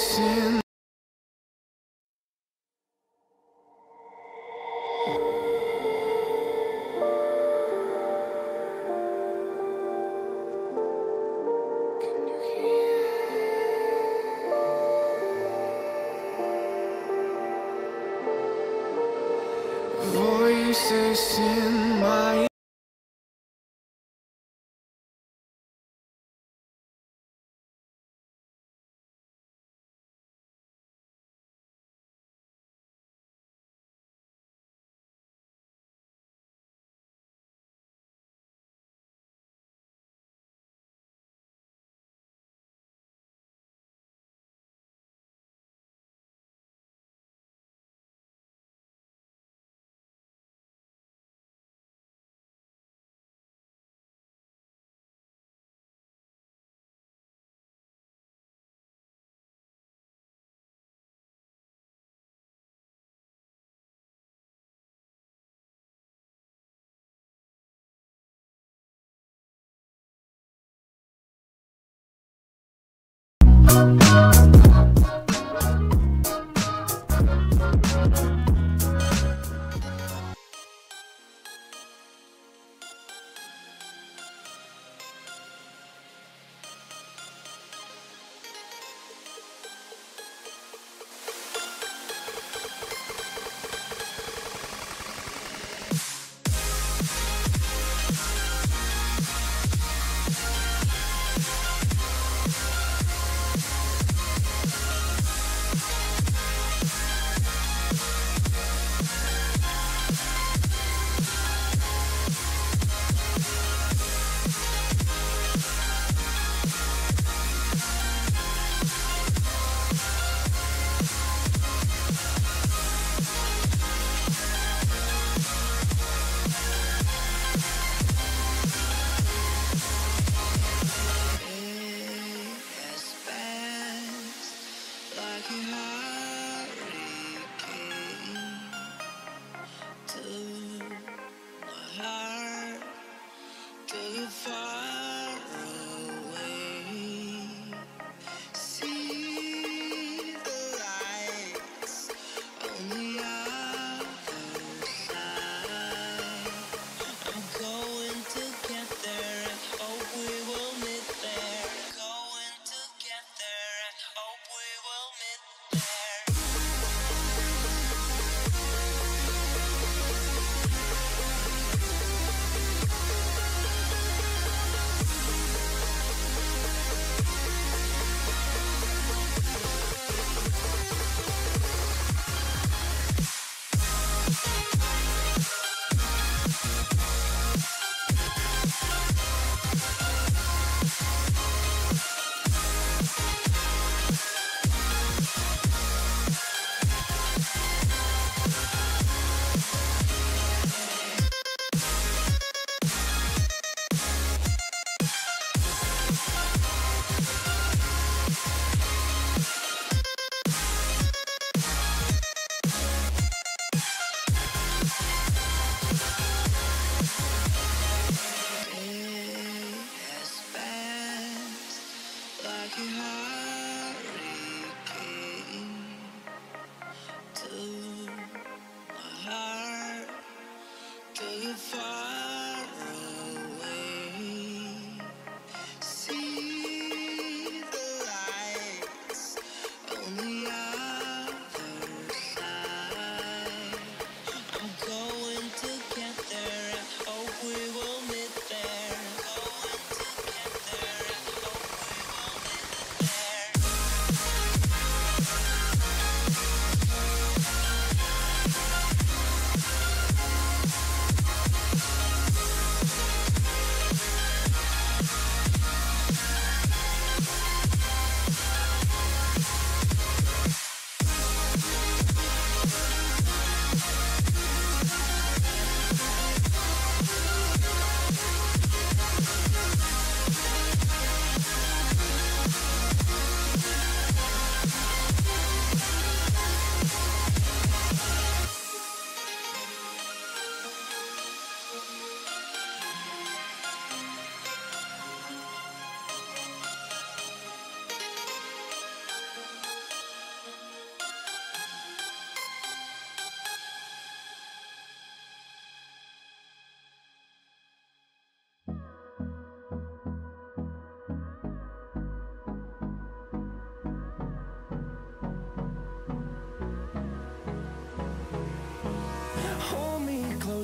Voices in voices in my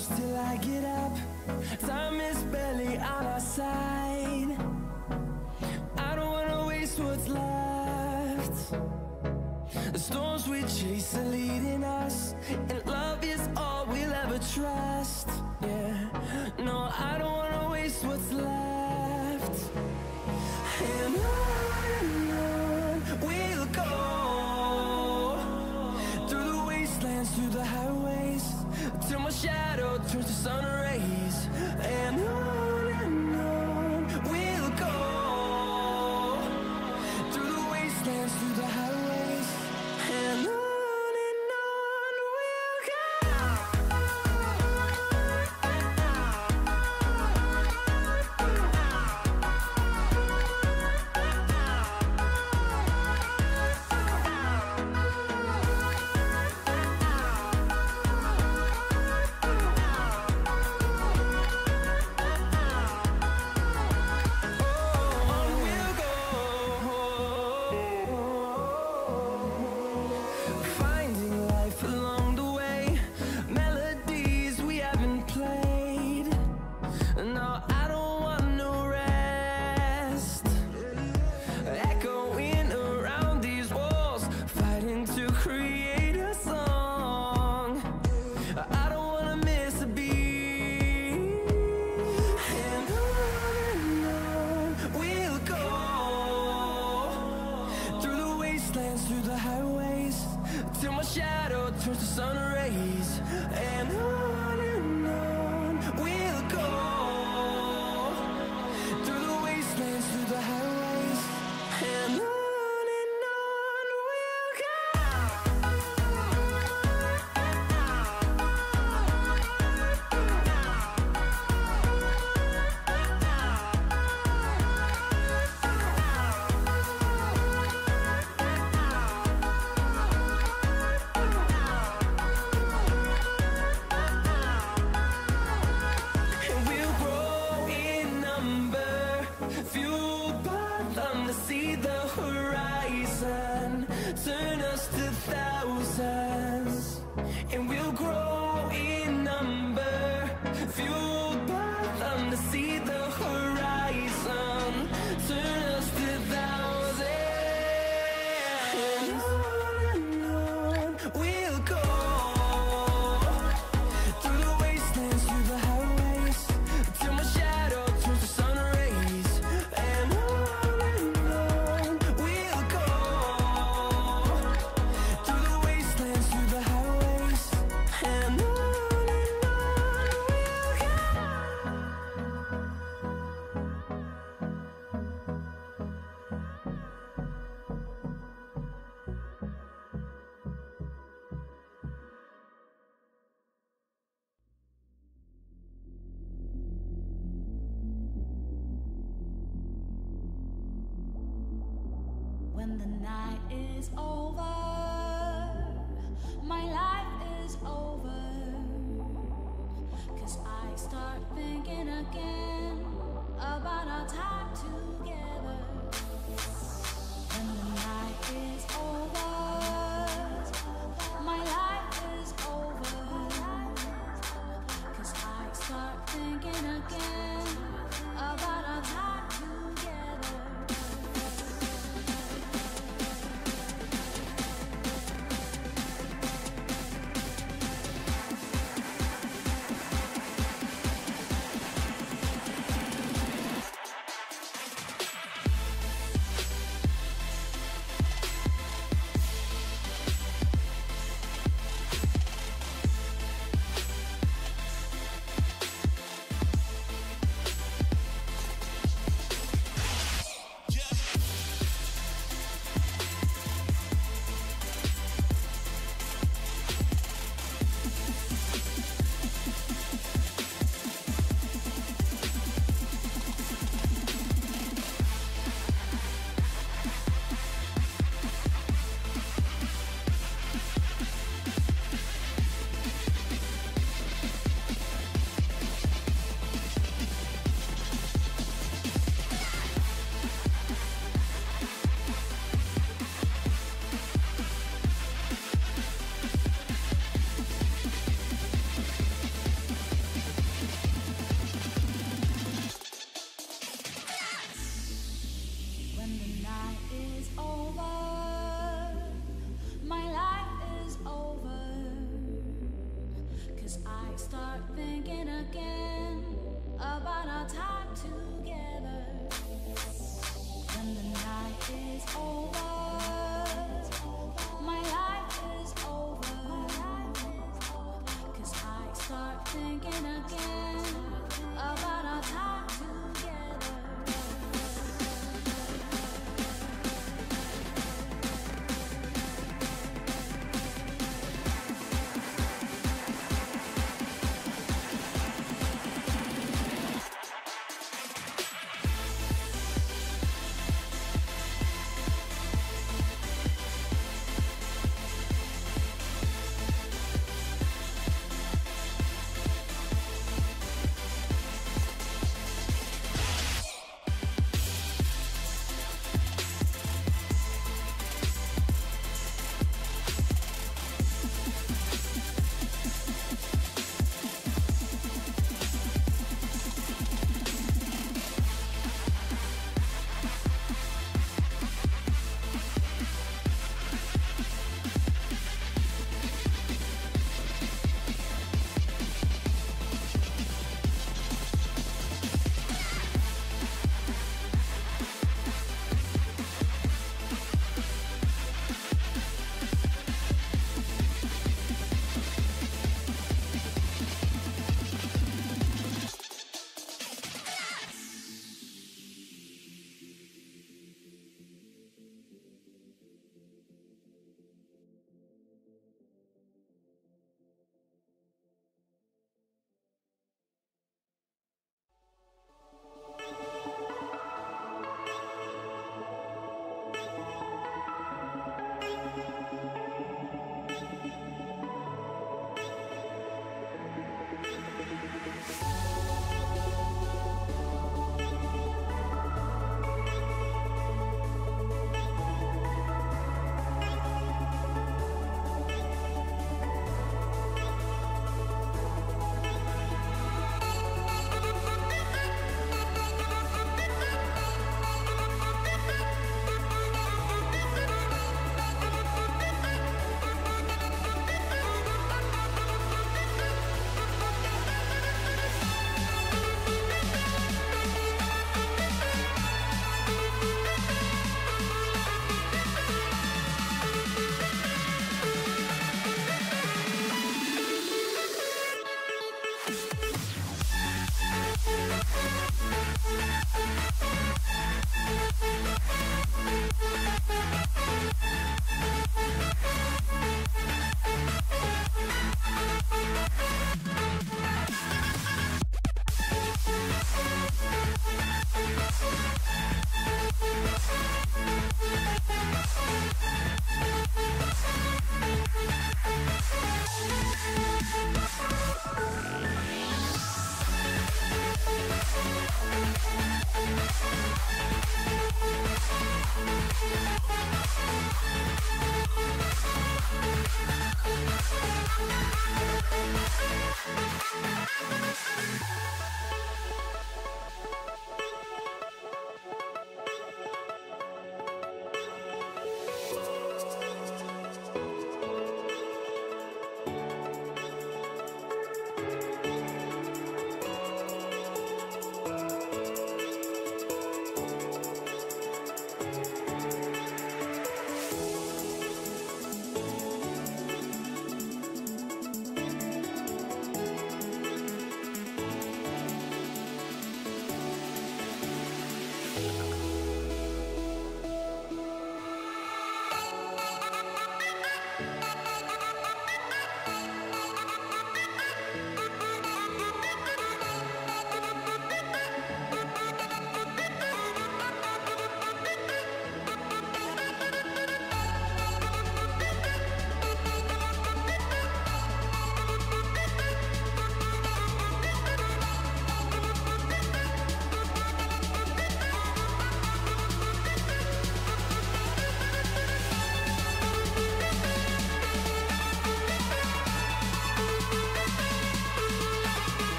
close till I get up. Time is barely on our side. I don't wanna waste what's left. The storms we chase are leading us, and love is all we'll ever trust. Yeah, no, I don't wanna waste what's left. And on we'll go, through the wastelands, through the highways, till my shadow turns to sun rays. And on we'll go, through the wastelands, through the highways, and on we'll go. Through the highways, till my shadow turns to sun rays. And on we'll go, through the wastelands, through the highways, and on we'll go. See the horizon, turn us to thousands, and we'll grow in number, fueled by them to see the horizon, turn us to thousands, and on we'll go, through the wastelands, through the highways, till my shadow turns to sun rays. And when the night is over, my life is over, 'cause I start thinking again about our time together. When the night is over, my life is over, 'cause I start thinking again about our time together. is over. My life is over. 'Cause I start thinking again about our time together.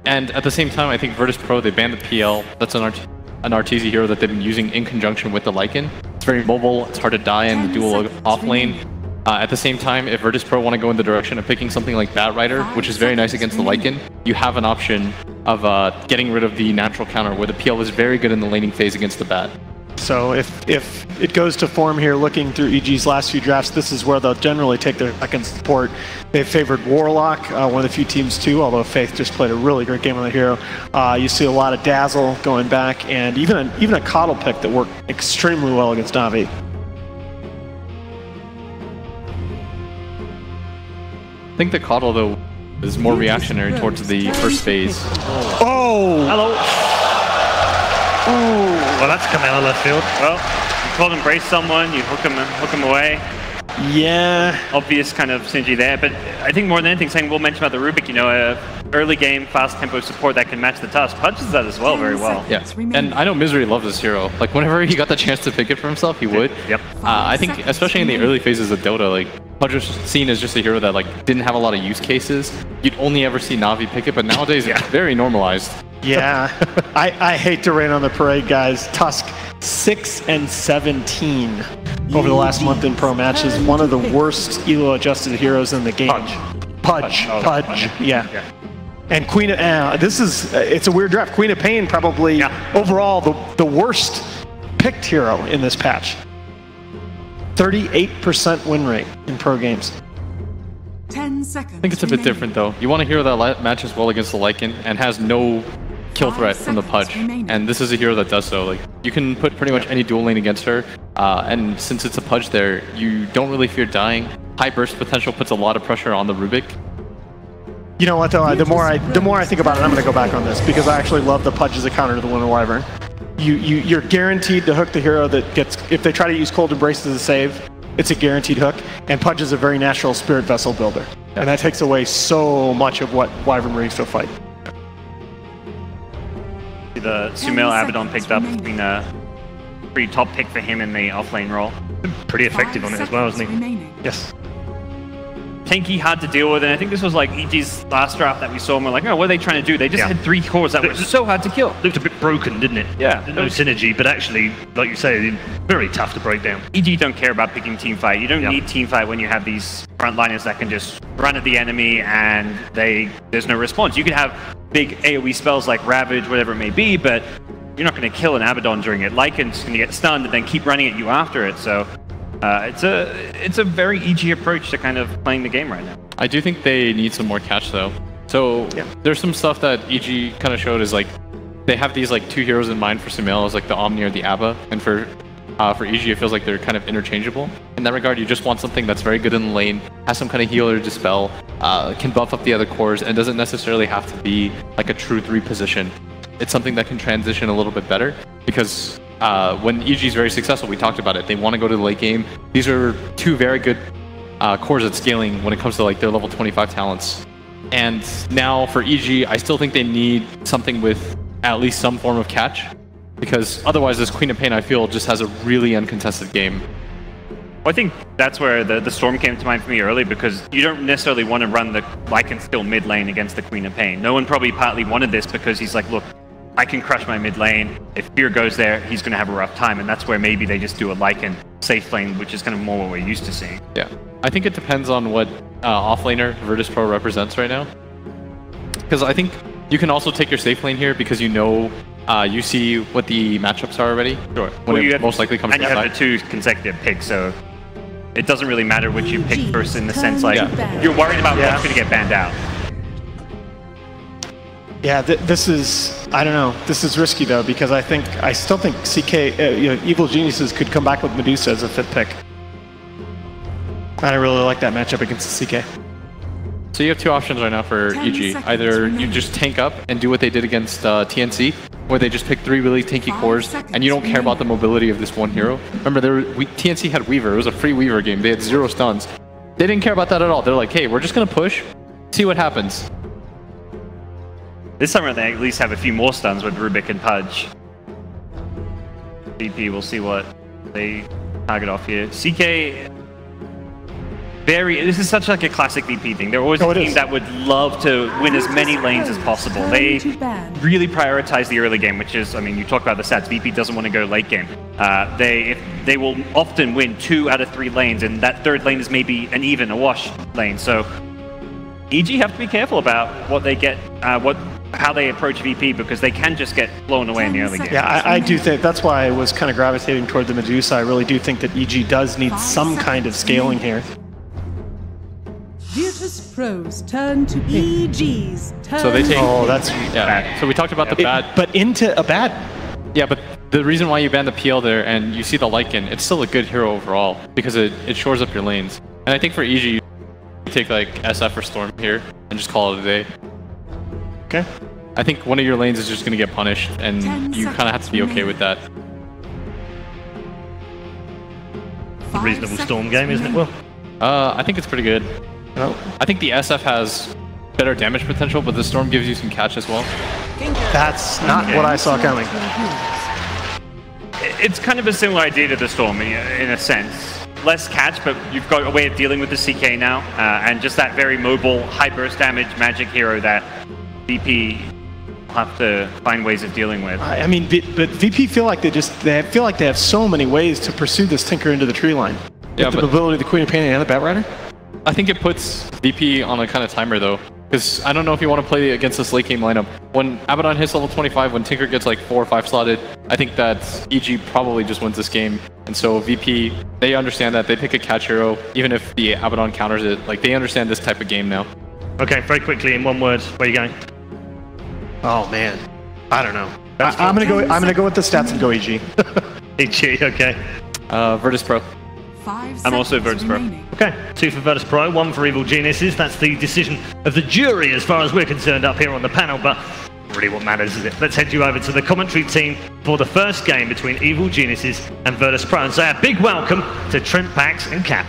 And at the same time, I think Virtus Pro, they banned the PL. That's an RTZ hero that they've been using in conjunction with the Lycan. It's very mobile, it's hard to die in the dual off lane. At the same time, if Virtus Pro want to go in the direction of picking something like Bat Rider, which is very nice against the Lycan, you have an option of getting rid of the natural counter, where the PL is very good in the laning phase against the Bat. So if it goes to form here, looking through EG's last few drafts, this is where they'll generally take their second support. They've favored Warlock, one of the few teams too, although Faith just played a really great game on the hero. You see a lot of Dazzle going back, and even a Coddle pick that worked extremely well against Na'Vi. I think the Coddle, though, is more reactionary towards the first phase. Oh! Hello! Ooh. Well, that's come out of left field. Well, you call and brace someone, you hook them away. Yeah. Obvious kind of synergy there, but I think more than anything, saying we'll mention about the Rubik, you know, early game, fast tempo support that can match the Tusk, punches that as well very well. Yeah, and I know Misery loves this hero. Like, whenever he got the chance to pick it for himself, he would. Yep. I think, especially in the early phases of Dota, like, Pudge was seen as just a hero that, like, didn't have a lot of use cases. You'd only ever see Na'Vi pick it, but nowadays it's very normalized. Yeah, I hate to rain on the parade, guys. Tusk 6 and 17 over the last month in pro matches. One of the worst elo adjusted heroes in the game. Pudge. Yeah. And Queen of it's a weird draft. Queen of Pain probably overall the worst picked hero in this patch. 38% win rate in pro games. 10 seconds. I think it's a bit different though. You want a hero that matches well against the Lycan and has no kill threat from the Pudge, and this is a hero that does so. Like, you can put pretty much any dual lane against her, and since it's a Pudge there, you don't really fear dying. High burst potential puts a lot of pressure on the Rubik. You know what though? The more I think about it, I'm going to go back on this because I actually love the Pudge as a counter to the Winter Wyvern. You're guaranteed to hook the hero that gets, if they try to use Cold Embrace as a save, it's a guaranteed hook, and Pudge is a very natural Spirit Vessel builder, and that takes away so much of what Wyvern brings to a fight. The Sumail Abaddon picked up has been a pretty top pick for him in the offlane role. Pretty effective on it as well, isn't he? Yes. Tanky, hard to deal with, and I think this was like EG's last draft that we saw, and we're like, oh, what are they trying to do? They just had 3 cores that were so hard to kill. Looked a bit broken, didn't it? Yeah. No synergy, but actually, like you say, very tough to break down. EG don't care about picking teamfight. You don't need teamfight when you have these frontliners that can just run at the enemy and there's no response. You could have big AoE spells like Ravage, whatever it may be, but you're not going to kill an Abaddon during it. Lycan's going to get stunned and then keep running at you after it, so it's a very EG approach to kind of playing the game right now. I do think they need some more catch though. So there's some stuff that EG kind of showed is like they have these like 2 heroes in mind for Sumail, as like the Omni or the Abba, and for EG it feels like they're kind of interchangeable. In that regard, you just want something that's very good in the lane, has some kind of heal or dispel, can buff up the other cores, and doesn't necessarily have to be like a true 3 position. It's something that can transition a little bit better, because when EG is very successful, we talked about it, they want to go to the late game. These are 2 very good cores at scaling when it comes to like their level 25 talents. And now for EG, I still think they need something with at least some form of catch, because otherwise this Queen of Pain, I feel, just has a really uncontested game. Well, I think that's where the Storm came to mind for me early, because you don't necessarily want to run the Lycan still mid lane against the Queen of Pain. No one probably partly wanted this because he's like, look, I can crush my mid lane. If Fear goes there, he's going to have a rough time, and that's where maybe they just do a Lycan safe lane, which is kind of more what we're used to seeing. Yeah, I think it depends on what offlaner Virtus Pro represents right now. Because I think you can also take your safe lane here because you know you see what the matchups are already. Sure. When it most likely comes to and you have the 2 consecutive picks, so it doesn't really matter which you pick first in the sense like you're worried about what's going to get banned out. Yeah, this is, I don't know, this is risky though, because I still think CK, Evil Geniuses could come back with Medusa as a 5th pick. I really like that matchup against the CK. So you have 2 options right now for EG. Either you just tank up and do what they did against TNC, where they just pick 3 really tanky cores, and you don't care about the mobility of this one hero. Remember, TNC had Weaver. It was a free Weaver game. They had 0 stuns. They didn't care about that at all. They're like, hey, we're just going to push, see what happens. This time around, they at least have a few more stuns with Rubik and Pudge. VP, we'll see what they target off here. CK, this is such like a classic VP thing. They're always a team that would love to win as many lanes as possible. They really prioritize the early game, which is, I mean, you talk about the stats. VP doesn't want to go late game. They will often win 2 out of 3 lanes, and that third lane is maybe an even, a wash lane. So EG have to be careful about what they get, how they approach VP, because they can just get blown away in the early game. Yeah, I do think that's why I was kind of gravitating toward the Medusa. I really do think that EG does need some kind of scaling here. Virtus Pro's turn to EG's turn. So they take. Oh, that's yeah. So we talked about the bad. But into a bad. Yeah, but the reason why you ban the PL there and you see the Lycan, it's still a good hero overall because it shores up your lanes. And I think for EG, you take like SF or Storm here and just call it a day. Okay. I think one of your lanes is just going to get punished, and you kind of have to be okay with that. A reasonable Storm game, isn't it, Will? I think it's pretty good. I think the SF has better damage potential, but the Storm gives you some catch as well. That's not what I saw coming. It's kind of a similar idea to the Storm in a sense. Less catch, but you've got a way of dealing with the CK now, and just that very mobile, high burst damage magic hero that VP have to find ways of dealing with. I mean, but VP feel like they feel like they have so many ways to pursue this Tinker into the tree line. Yeah, with the ability of the Queen of Pain and the Batrider. I think it puts VP on a kind of timer though, because I don't know if you want to play against this late game lineup. When Abaddon hits level 25, when Tinker gets like 4 or 5 slotted, I think that EG probably just wins this game. And so VP, they understand that. They pick a catch hero, even if the Abaddon counters it. Like, they understand this type of game now. Okay, very quickly, in one word, where are you going? Oh man, I don't know. I'm gonna go with the stats and go EG. EG, okay. Virtus Pro. I'm also Virtus Pro. Okay, 2 for Virtus Pro, 1 for Evil Geniuses. That's the decision of the jury as far as we're concerned up here on the panel, but really what matters is it. Let's head you over to the commentary team for the first game between Evil Geniuses and Virtus Pro, and say a big welcome to Trent, Pax, and Cap.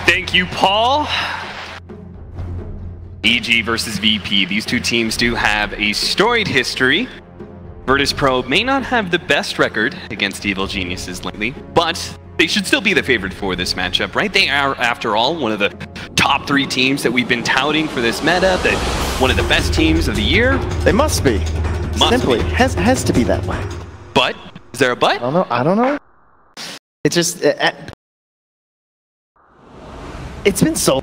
Thank you, Paul. EG versus VP. These two teams do have a storied history. Virtus Pro may not have the best record against Evil Geniuses lately, but they should still be the favorite for this matchup, right? They are, after all, one of the top 3 teams that we've been touting for this meta, one of the best teams of the year. They must be. Simply. Has to be that way. But? Is there a but? I don't know. It's just... it's been so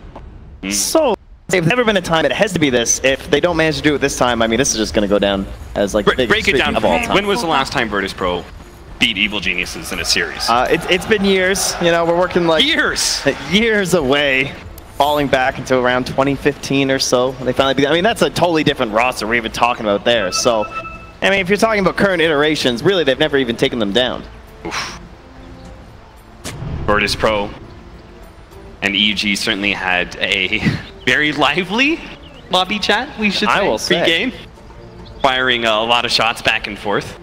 There's never been a time it has to be this. If they don't manage to do it this time, I mean, this is just going to go down as like the biggest break it down of for all me. time. When was the last time Virtus Pro beat Evil Geniuses in a series? It's been years. You know, we're working like years away, falling back into around 2015 or so. They finally beat. I mean, that's a totally different roster we're even talking about there. So, I mean, if you're talking about current iterations, really, they've never even taken them down. Oof. Virtus Pro and EG certainly had a very lively lobby chat, we should say, pre-game. Firing a lot of shots back and forth.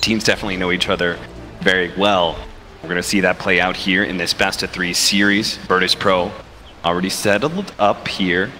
Teams definitely know each other very well. We're going to see that play out here in this best-of-3 series. Virtus Pro already settled up here.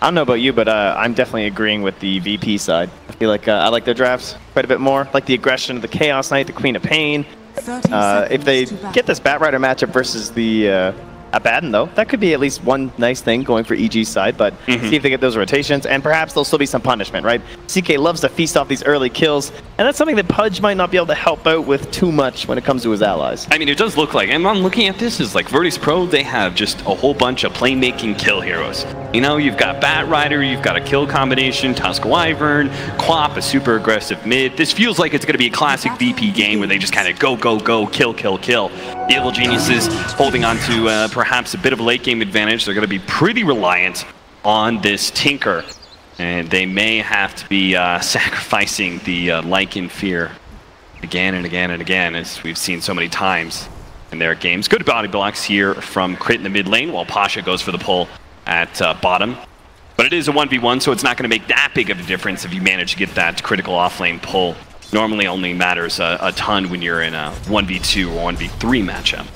I don't know about you, but I'm definitely agreeing with the VP side. I feel like I like their drafts quite a bit more. Like the aggression of the Chaos Knight, the Queen of Pain. If they get this Batrider matchup versus the Abaddon, though, that could be at least one nice thing going for EG's side, but see if they get those rotations, and perhaps there'll still be some punishment, right? CK loves to feast off these early kills, and that's something that Pudge might not be able to help out with too much when it comes to his allies. I mean, it does look like, and I'm looking at this, is like Virtus Pro, they have just a whole bunch of playmaking kill heroes. You know, you've got Batrider, you've got a kill combination, Tusk Wyvern, Quap, a super aggressive mid. This feels like it's going to be a classic VP game where they just kind of go, kill, kill, kill. Evil Geniuses holding on to perhaps a bit of a late game advantage. They're going to be pretty reliant on this Tinker, and they may have to be sacrificing the Lycan Fear again and again and again, as we've seen so many times in their games. Good body blocks here from Crit in the mid lane, while Pasha goes for the pull at bottom. But it is a 1v1, so it's not going to make that big of a difference if you manage to get that critical offlane pull. Normally only matters a ton when you're in a 1v2 or 1v3 matchup.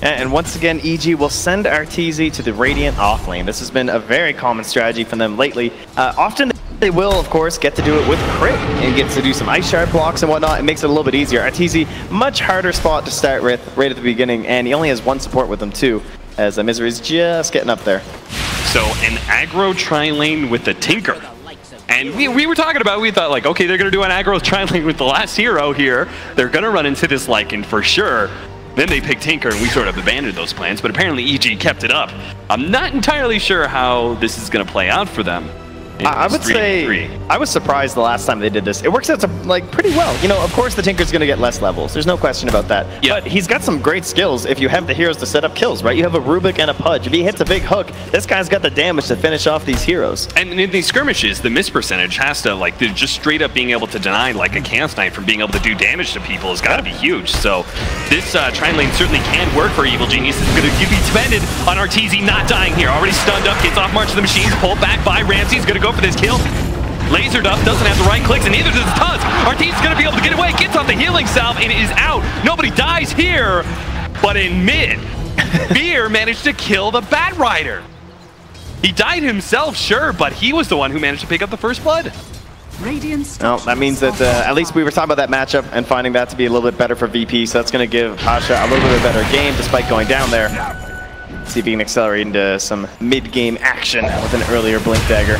And once again, EG will send Arteezy to the Radiant offlane. This has been a very common strategy for them lately. Often They will, of course, get to do it with crit and get to do some ice shard blocks and whatnot. It makes it a little bit easier. Arteezy, much harder spot to start with right at the beginning, and he only has one support with him too, as Misery's just getting up there. So an aggro tri-lane with the Tinker. And we were talking about, we thought like, okay, they're going to do an aggro tri-lane with the last hero here. They're going to run into this Lycan for sure. Then they picked Tinker, and we sort of abandoned those plans, but apparently EG kept it up. I'm not entirely sure how this is going to play out for them. I would say I was surprised the last time they did this. It works out like pretty well. You know, of course the Tinker's going to get less levels. There's no question about that. Yeah. But he's got some great skills if you have the heroes to set up kills, right? You have a Rubik and a Pudge. If he hits a big hook, this guy's got the damage to finish off these heroes. And in these skirmishes, the miss percentage has to, like, just straight up being able to deny, like, a Chaos Knight from being able to do damage to people has got to be huge. So this tri-lane certainly can work for Evil Genius. It's going to be dependent on Arteezy not dying here. Already stunned up, gets off March of the Machines, pulled back by Ramsey. He's going to go for this kill. Lasered up, doesn't have the right clicks, and neither does Tusk. Arteezy's going to be able to get away, gets off the healing salve, and is out. Nobody dies here, but in mid, Fear managed to kill the Bat Rider. He died himself, sure, but he was the one who managed to pick up the first blood. Well, that means that at least we were talking about that matchup and finding that to be a little bit better for VP, so that's going to give Pasha a little bit of a better game despite going down there. See if he can accelerate into some mid-game action with an earlier Blink Dagger.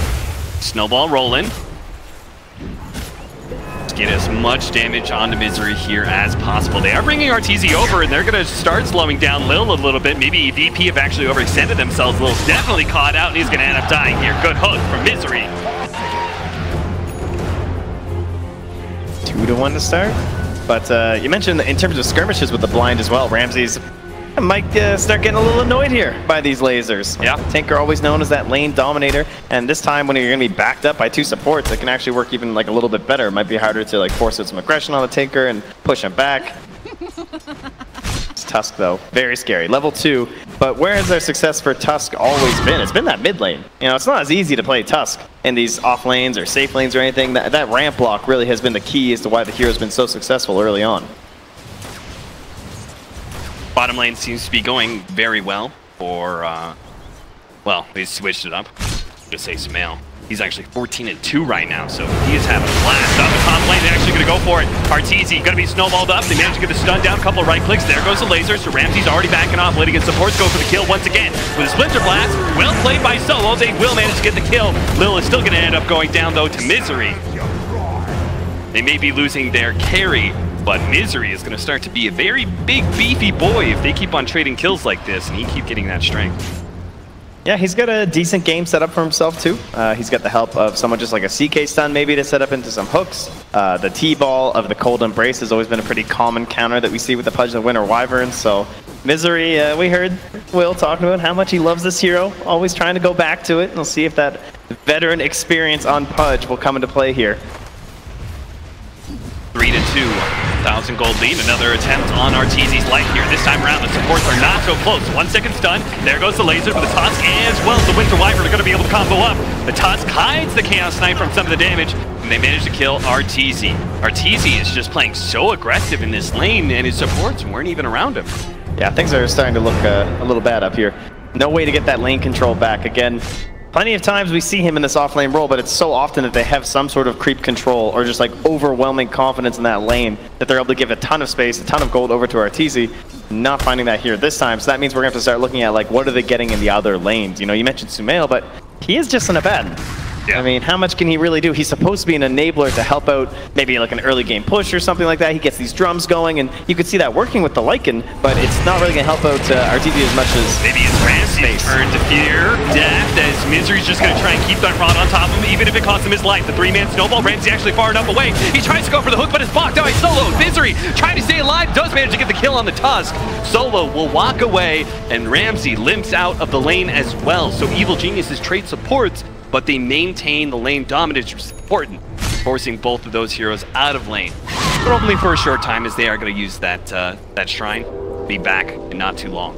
Snowball rolling. Let's get as much damage onto Misery here as possible. They are bringing Arteezy over, and they're going to start slowing down Lil a little bit. Maybe VP have actually overextended themselves. Lil's definitely caught out, and he's going to end up dying here. Good hook from Misery. 2-1 to start. But you mentioned in terms of skirmishes with the blind as well, Ramsey's might start getting a little annoyed here by these lasers. Yeah. Tinker always known as that lane dominator, and this time when you're going to be backed up by two supports, it can actually work even like a little bit better. It might be harder to like force out some aggression on the Tinker and push him back. It's Tusk though, very scary. Level 2, but where has their success for Tusk always been? It's been that mid lane. You know, it's not as easy to play Tusk in these off lanes or safe lanes or anything. That ramp block really has been the key as to why the hero's been so successful early on. Bottom lane seems to be going very well for, well, they switched it up. Just say Sumail. He's actually 14-2 right now, so he is having a blast. On the top lane, they're actually going to go for it. Arteezy going to be snowballed up. They managed to get the stun down, a couple of right clicks. There goes the laser, so Ramsey's already backing off, letting his supports go for the kill once again. With a Splinter Blast, well played by Solo. They will manage to get the kill. Lil is still going to end up going down, though, to Misery. They may be losing their carry, but Misery is going to start to be a very big, beefy boy if they keep on trading kills like this and he keep getting that strength. Yeah, he's got a decent game set up for himself too. He's got the help of someone just like a CK stun maybe to set up into some hooks. The T-ball of the Cold Embrace has always been a pretty common counter that we see with the Pudge and the Winter Wyvern. So Misery, we heard Will talking about how much he loves this hero, always trying to go back to it. And we'll see if that veteran experience on Pudge will come into play here. 3-2. 1,000 gold lead. Another attempt on Arteezy's life here. This time around, the supports are not so close. 1 second stun. There goes the laser, but the Tusk as well as the Winter Wyvern are going to be able to combo up. The Tusk hides the Chaos Knight from some of the damage, and they manage to kill Arteezy. Arteezy is just playing so aggressive in this lane, and his supports weren't even around him. Yeah, things are starting to look a little bad up here. No way to get that lane control back. Again, plenty of times we see him in this off-lane role, but it's so often that they have some sort of creep control or just like overwhelming confidence in that lane that they're able to give a ton of space, a ton of gold over to Arteezy. Not finding that here this time, so that means we're going to have to start looking at like what are they getting in the other lanes. You know, you mentioned Sumail, but he is just an Abaddon. Yeah. I mean, how much can he really do? He's supposed to be an enabler to help out maybe like an early game push or something like that. He gets these drums going, and you could see that working with the Lycan, but it's not really going to help out Arteezy as much as maybe it's Ramsey's turn to fear death as Misery's just going to try and keep that rod on top of him, even if it costs him his life. The 3-man snowball, Ramsey actually far enough away. He tries to go for the hook, but it's blocked out by Solo. Misery trying to stay alive, does manage to get the kill on the Tusk. Solo will walk away, and Ramsey limps out of the lane as well. So Evil Genius's trade supports, but they maintain the lane dominance, which is important, forcing both of those heroes out of lane. Probably for a short time, as they are going to use that that shrine. Be back in not too long.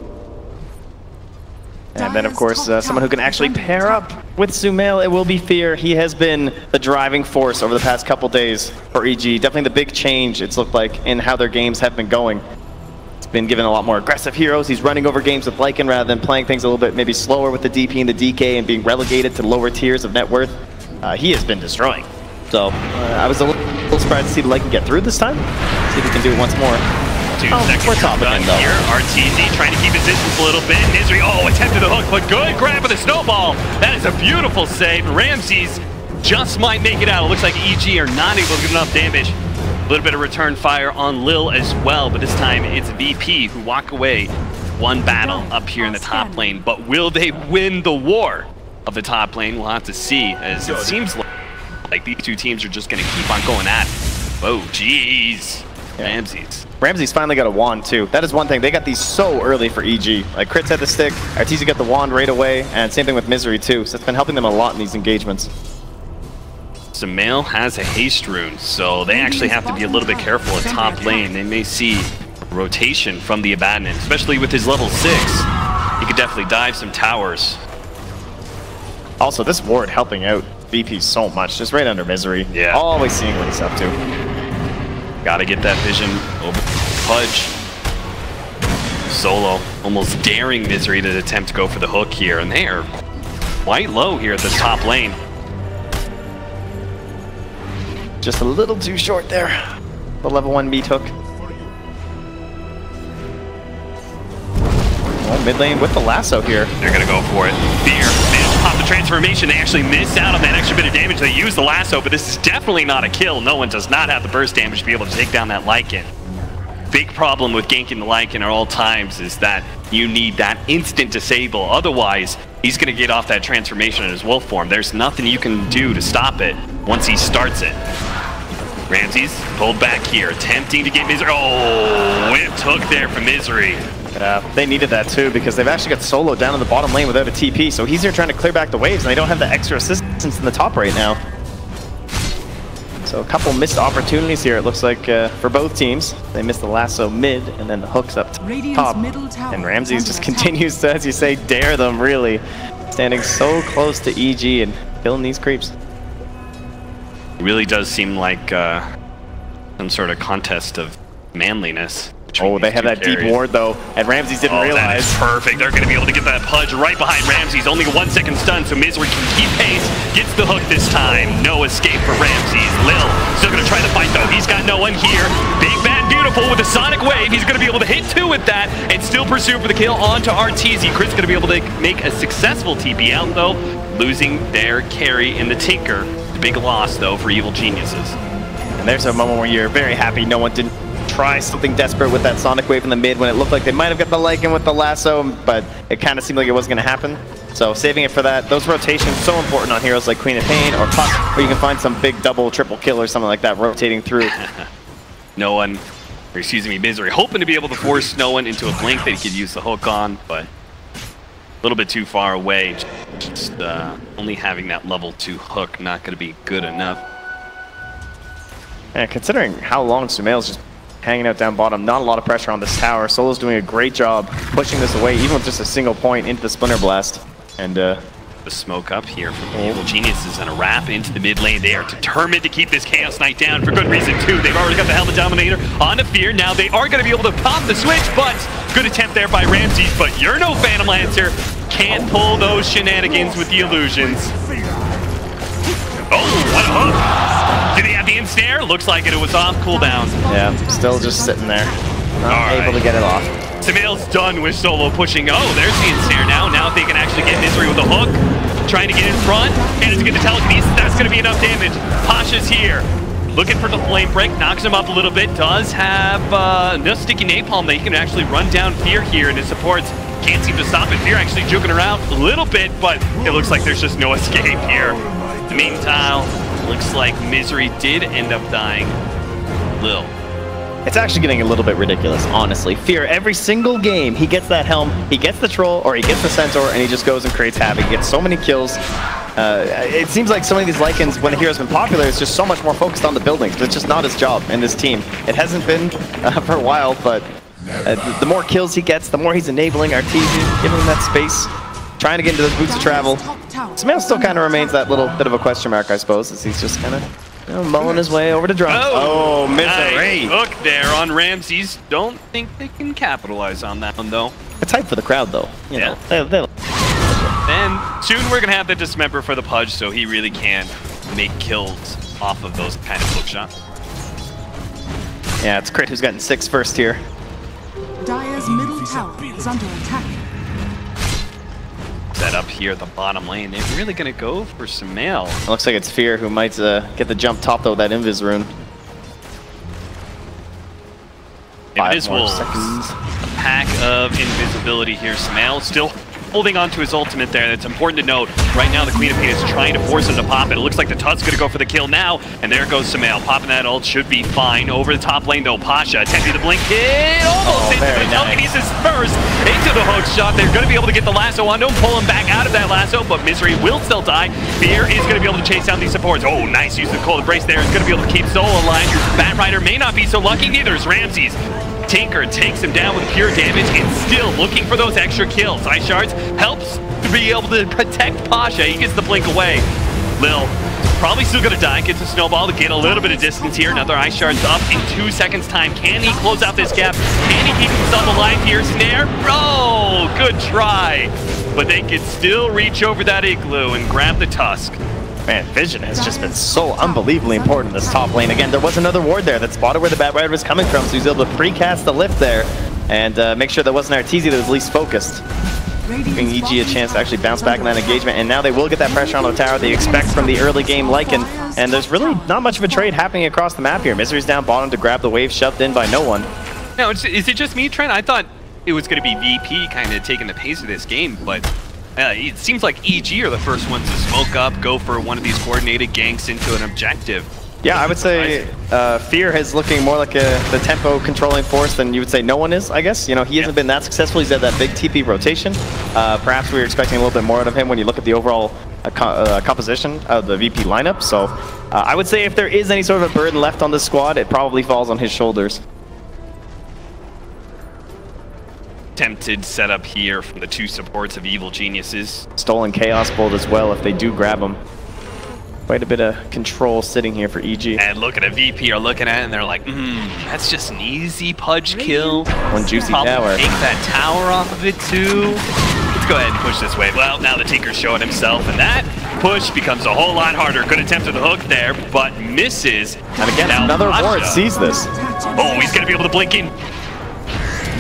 And then, of course, someone who can actually pair up with Sumail, it will be Fear. He has been the driving force over the past couple days for EG. Definitely the big change, it's looked like, in how their games have been going. Been given a lot more aggressive heroes. He's running over games with Lycan rather than playing things a little bit maybe slower with the DP and the DK and being relegated to lower tiers of net worth. he has been destroying. So I was a little surprised to see the Lycan get through this time. See if we can do it once more. 2 seconds we're top done again, though. here. RTZ trying to keep his distance a little bit. Misery, attempted the hook, but good grab of the snowball. That is a beautiful save. Ramses just might make it out. It looks like EG are not able to get enough damage. A little bit of return fire on Lil as well, but this time it's VP who walk away. One battle up here in the top lane, but will they win the war of the top lane? We'll have to see, as it seems like these two teams are just going to keep on going at it. Oh, jeez. Ramses finally got a wand too. That is one thing. They got these so early for EG. Like Crits had the stick, RTZ got the wand right away, and same thing with Misery too. So it's been helping them a lot in these engagements. Sumail has a haste rune, so they actually have to be a little bit careful at top lane. They may see rotation from the Abaddon, especially with his level 6. He could definitely dive some towers. Also, this ward helping out VP so much, just right under Misery. Yeah. Always seeing what he's up to. Gotta get that vision over Pudge. Solo almost daring Misery to attempt to go for the hook here, and they are quite low here at the top lane. Just a little too short there. The level 1 meat hook. Mid lane with the lasso here. They're gonna go for it. Fear managed to pop the transformation. They actually missed out on that extra bit of damage. They used the lasso, but this is definitely not a kill. No one does not have the burst damage to be able to take down that Lycan. Big problem with ganking the Lycan at all times is that you need that instant disable. Otherwise, he's gonna get off that transformation in his wolf form. There's nothing you can do to stop it once he starts it. Ramses pulled back here, attempting to get Misery. Oh, whipped hook there for Misery. They needed that too because they've actually got Solo down in the bottom lane without a TP, so he's here trying to clear back the waves and they don't have the extra assistance in the top right now. So a couple missed opportunities here, it looks like, for both teams. They missed the lasso mid and then the hooks up top. And Ramses just continues to, as you say, dare them really. Standing so close to EG and killing these creeps. It really does seem like some sort of contest of manliness. Oh, they have that deep ward though, and Ramses didn't realize. That is perfect. They're going to be able to get that Pudge right behind Ramses. Only a 1 second stun, so Misery can keep pace. Gets the hook this time. No escape for Ramses. Lil still going to try to fight though. He's got no one here. Big Bad Beautiful with a Sonic Wave. He's going to be able to hit 2 with that and still pursue for the kill onto RTZ. Chris going to be able to make a successful TP out though, losing their carry in the Tinker. Big loss though for Evil Geniuses. And there's a moment where you're very happy no one didn't try something desperate with that Sonic Wave in the mid when it looked like they might have got the Lycan with the lasso, but it kind of seemed like it wasn't going to happen. So saving it for that. Those rotations so important on heroes like Queen of Pain or Puck, where you can find some big double, triple kill or something like that rotating through. No one, or excuse me, Misery, hoping to be able to force no one into a blink that he could use the hook on, but a little bit too far away. Just only having that level 2 hook not going to be good enough. And considering how long Sumail's just hanging out down bottom, not a lot of pressure on this tower. Solo's doing a great job pushing this away, even with just a single point into the Splinter Blast. And the smoke up here from the Evil Geniuses and a wrap into the mid lane. They are determined to keep this Chaos Knight down for good reason too. They've already got the Helmet Dominator on the Fear. Now they are going to be able to pop the switch, but good attempt there by Ramses. But you're no Phantom Lancer. Can't pull those shenanigans with the illusions. Oh, what a hook! Did he have the ensnare? Looks like it was off cooldown. Yeah, still just sitting there. Not able to get it off. Sumail's done with Solo pushing. Oh, there's the ensnare now. Now if they can actually get Misery with a hook. Trying to get in front. And it's going to telekinesis. That's going to be enough damage. Pasha's here. Looking for the flame break. Knocks him up a little bit. Does have enough sticky napalm that he can actually run down Fear here, and his supports can't seem to stop it. Fear actually juking around a little bit, but it looks like there's just no escape here. Meantime, looks like Misery did end up dying. Lil. It's actually getting a little bit ridiculous, honestly. Fear, every single game, he gets that helm, he gets the troll, or he gets the centaur, and he just goes and creates havoc. He gets so many kills. It seems like so many of these Lycans, when a hero's been popular, it's just so much more focused on the buildings. It's just not his job in this team. It hasn't been for a while, but the more kills he gets, the more he's enabling RTZ, giving him that space, trying to get into those boots of travel. Sumail still kind of remains that little bit of a question mark, I suppose, as he's just kind of mulling his way over to drop. Oh, Misery. Nice hook there on Ramses. Don't think they can capitalize on that one, though. It's hype for the crowd, though. You know, and soon we're going to have the dismember for the Pudge, so he really can't make kills off of those kind of hook shots. Yeah, it's Crit who's gotten 6 first here. Dire's middle tower is under attack. Set up here at the bottom lane. They're really going to go for Sumail. It looks like it's Fear who might get the jump top though with that Invis rune. Invisible. A pack of invisibility here. Sumail still holding on to his ultimate there. That's important to note. Right now, the Queen of Pain is trying to force him to pop it. It looks like the Tut's going to go for the kill now. And there goes Sumail. Popping that ult should be fine. Over the top lane, though. Pasha attempting the blink hit. Almost into the telekinesis first. Into the hook shot. They're going to be able to get the lasso onto him. Pull him back out of that lasso. But Misery will still die. Fear is going to be able to chase down these supports. Oh, nice use of the Cold Embrace there. It's going to be able to keep Soul alive. Bat Rider may not be so lucky. Neither is Ramses. Tinker takes him down with pure damage and still looking for those extra kills. Ice Shards helps to be able to protect Pasha. He gets the blink away. Lil probably still going to die. Gets a snowball to get a little bit of distance here. Another Ice Shards up in 2 seconds time. Can he close out this gap? Can he keep himself alive here? Snare? Oh, good try. But they can still reach over that igloo and grab the Tusk. Man, Vision has just been so unbelievably important in this top lane. Again, there was another ward there that spotted where the Bat Rider was coming from, so he was able to precast the lift there and make sure that wasn't Arteezy that was least focused. Giving EG a chance to actually bounce back in that engagement, and now they will get that pressure on the tower they expect from the early game Lycan. And there's really not much of a trade happening across the map here. Misery's down bottom to grab the wave, shoved in by no one. Now, is it just me, Trent? I thought it was going to be VP kind of taking the pace of this game, but it seems like EG are the first ones to smoke up, go for one of these coordinated ganks into an objective. Yeah, I would say Fear is looking more like the tempo controlling force than you would say no one is, I guess. You know, he hasn't been that successful. He's had that big TP rotation. Perhaps we were expecting a little bit more out of him when you look at the overall composition of the VP lineup. So I would say if there is any sort of a burden left on this squad, it probably falls on his shoulders. Tempted setup here from the 2 supports of Evil Geniuses. Stolen Chaos Bolt as well if they do grab him. Quite a bit of control sitting here for EG. And look at a VP are looking at it and they're like, that's just an easy pudge kill. One juicy Probably tower. Take that tower off of it too. Let's go ahead and push this wave. Well, now the Tinker's showing himself and that push becomes a whole lot harder. Good attempt at the hook there, but misses. And again, now another Pasha. ward sees this. Oh, he's gonna be able to blink in.